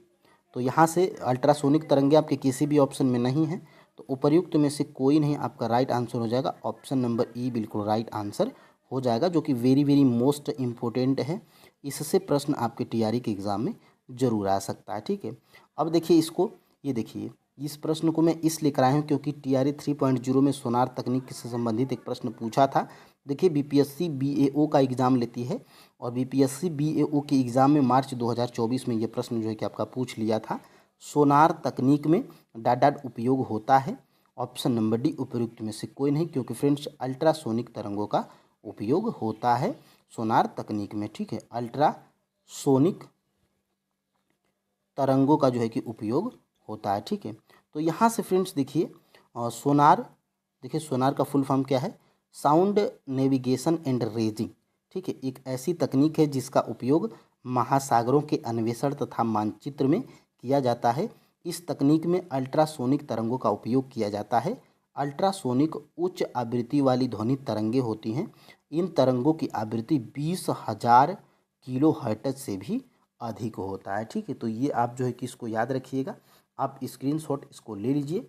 तो यहाँ से अल्ट्रासोनिक तरंगे आपके किसी भी ऑप्शन में नहीं है, तो उपर्युक्त में से कोई नहीं आपका राइट आंसर हो जाएगा। ऑप्शन नंबर ई बिल्कुल राइट आंसर हो जाएगा, जो कि वेरी वेरी मोस्ट इम्पोर्टेंट है। इससे प्रश्न आपके TRE के एग्ज़ाम में जरूर आ सकता है, ठीक है। अब देखिए इसको, ये देखिए इस प्रश्न को मैं इसलिए कराया हूँ क्योंकि TRE 3.0 में सोनार तकनीक से संबंधित एक प्रश्न पूछा था। देखिए BPSC BAO का एग्ज़ाम लेती है और BPSC BAO के एग्ज़ाम में मार्च 2024 में ये प्रश्न जो है कि आपका पूछ लिया था। सोनार तकनीक में डाट उपयोग होता है। ऑप्शन नंबर डी उपयुक्त में से कोई नहीं, क्योंकि फ्रेंड्स अल्ट्रासोनिक तरंगों का उपयोग होता है सोनार तकनीक में, ठीक है। अल्ट्रासोनिक तरंगों का जो है कि उपयोग होता है। ठीक है, तो यहाँ से फ्रेंड्स देखिए सोनार, देखिए सोनार का फुल फॉर्म क्या है, साउंड नेविगेशन एंड रेजिंग। ठीक है, एक ऐसी तकनीक है जिसका उपयोग महासागरों के अन्वेषण तथा मानचित्र में किया जाता है। इस तकनीक में अल्ट्रासोनिक तरंगों का उपयोग किया जाता है। अल्ट्रासोनिक उच्च आवृत्ति वाली ध्वनि तरंगें होती हैं। इन तरंगों की आवृत्ति 20,000 किलो हर्ट्ज से भी अधिक होता है। ठीक है, तो ये आप जो है कि इसको याद रखिएगा, आप स्क्रीनशॉट इसको ले लीजिए।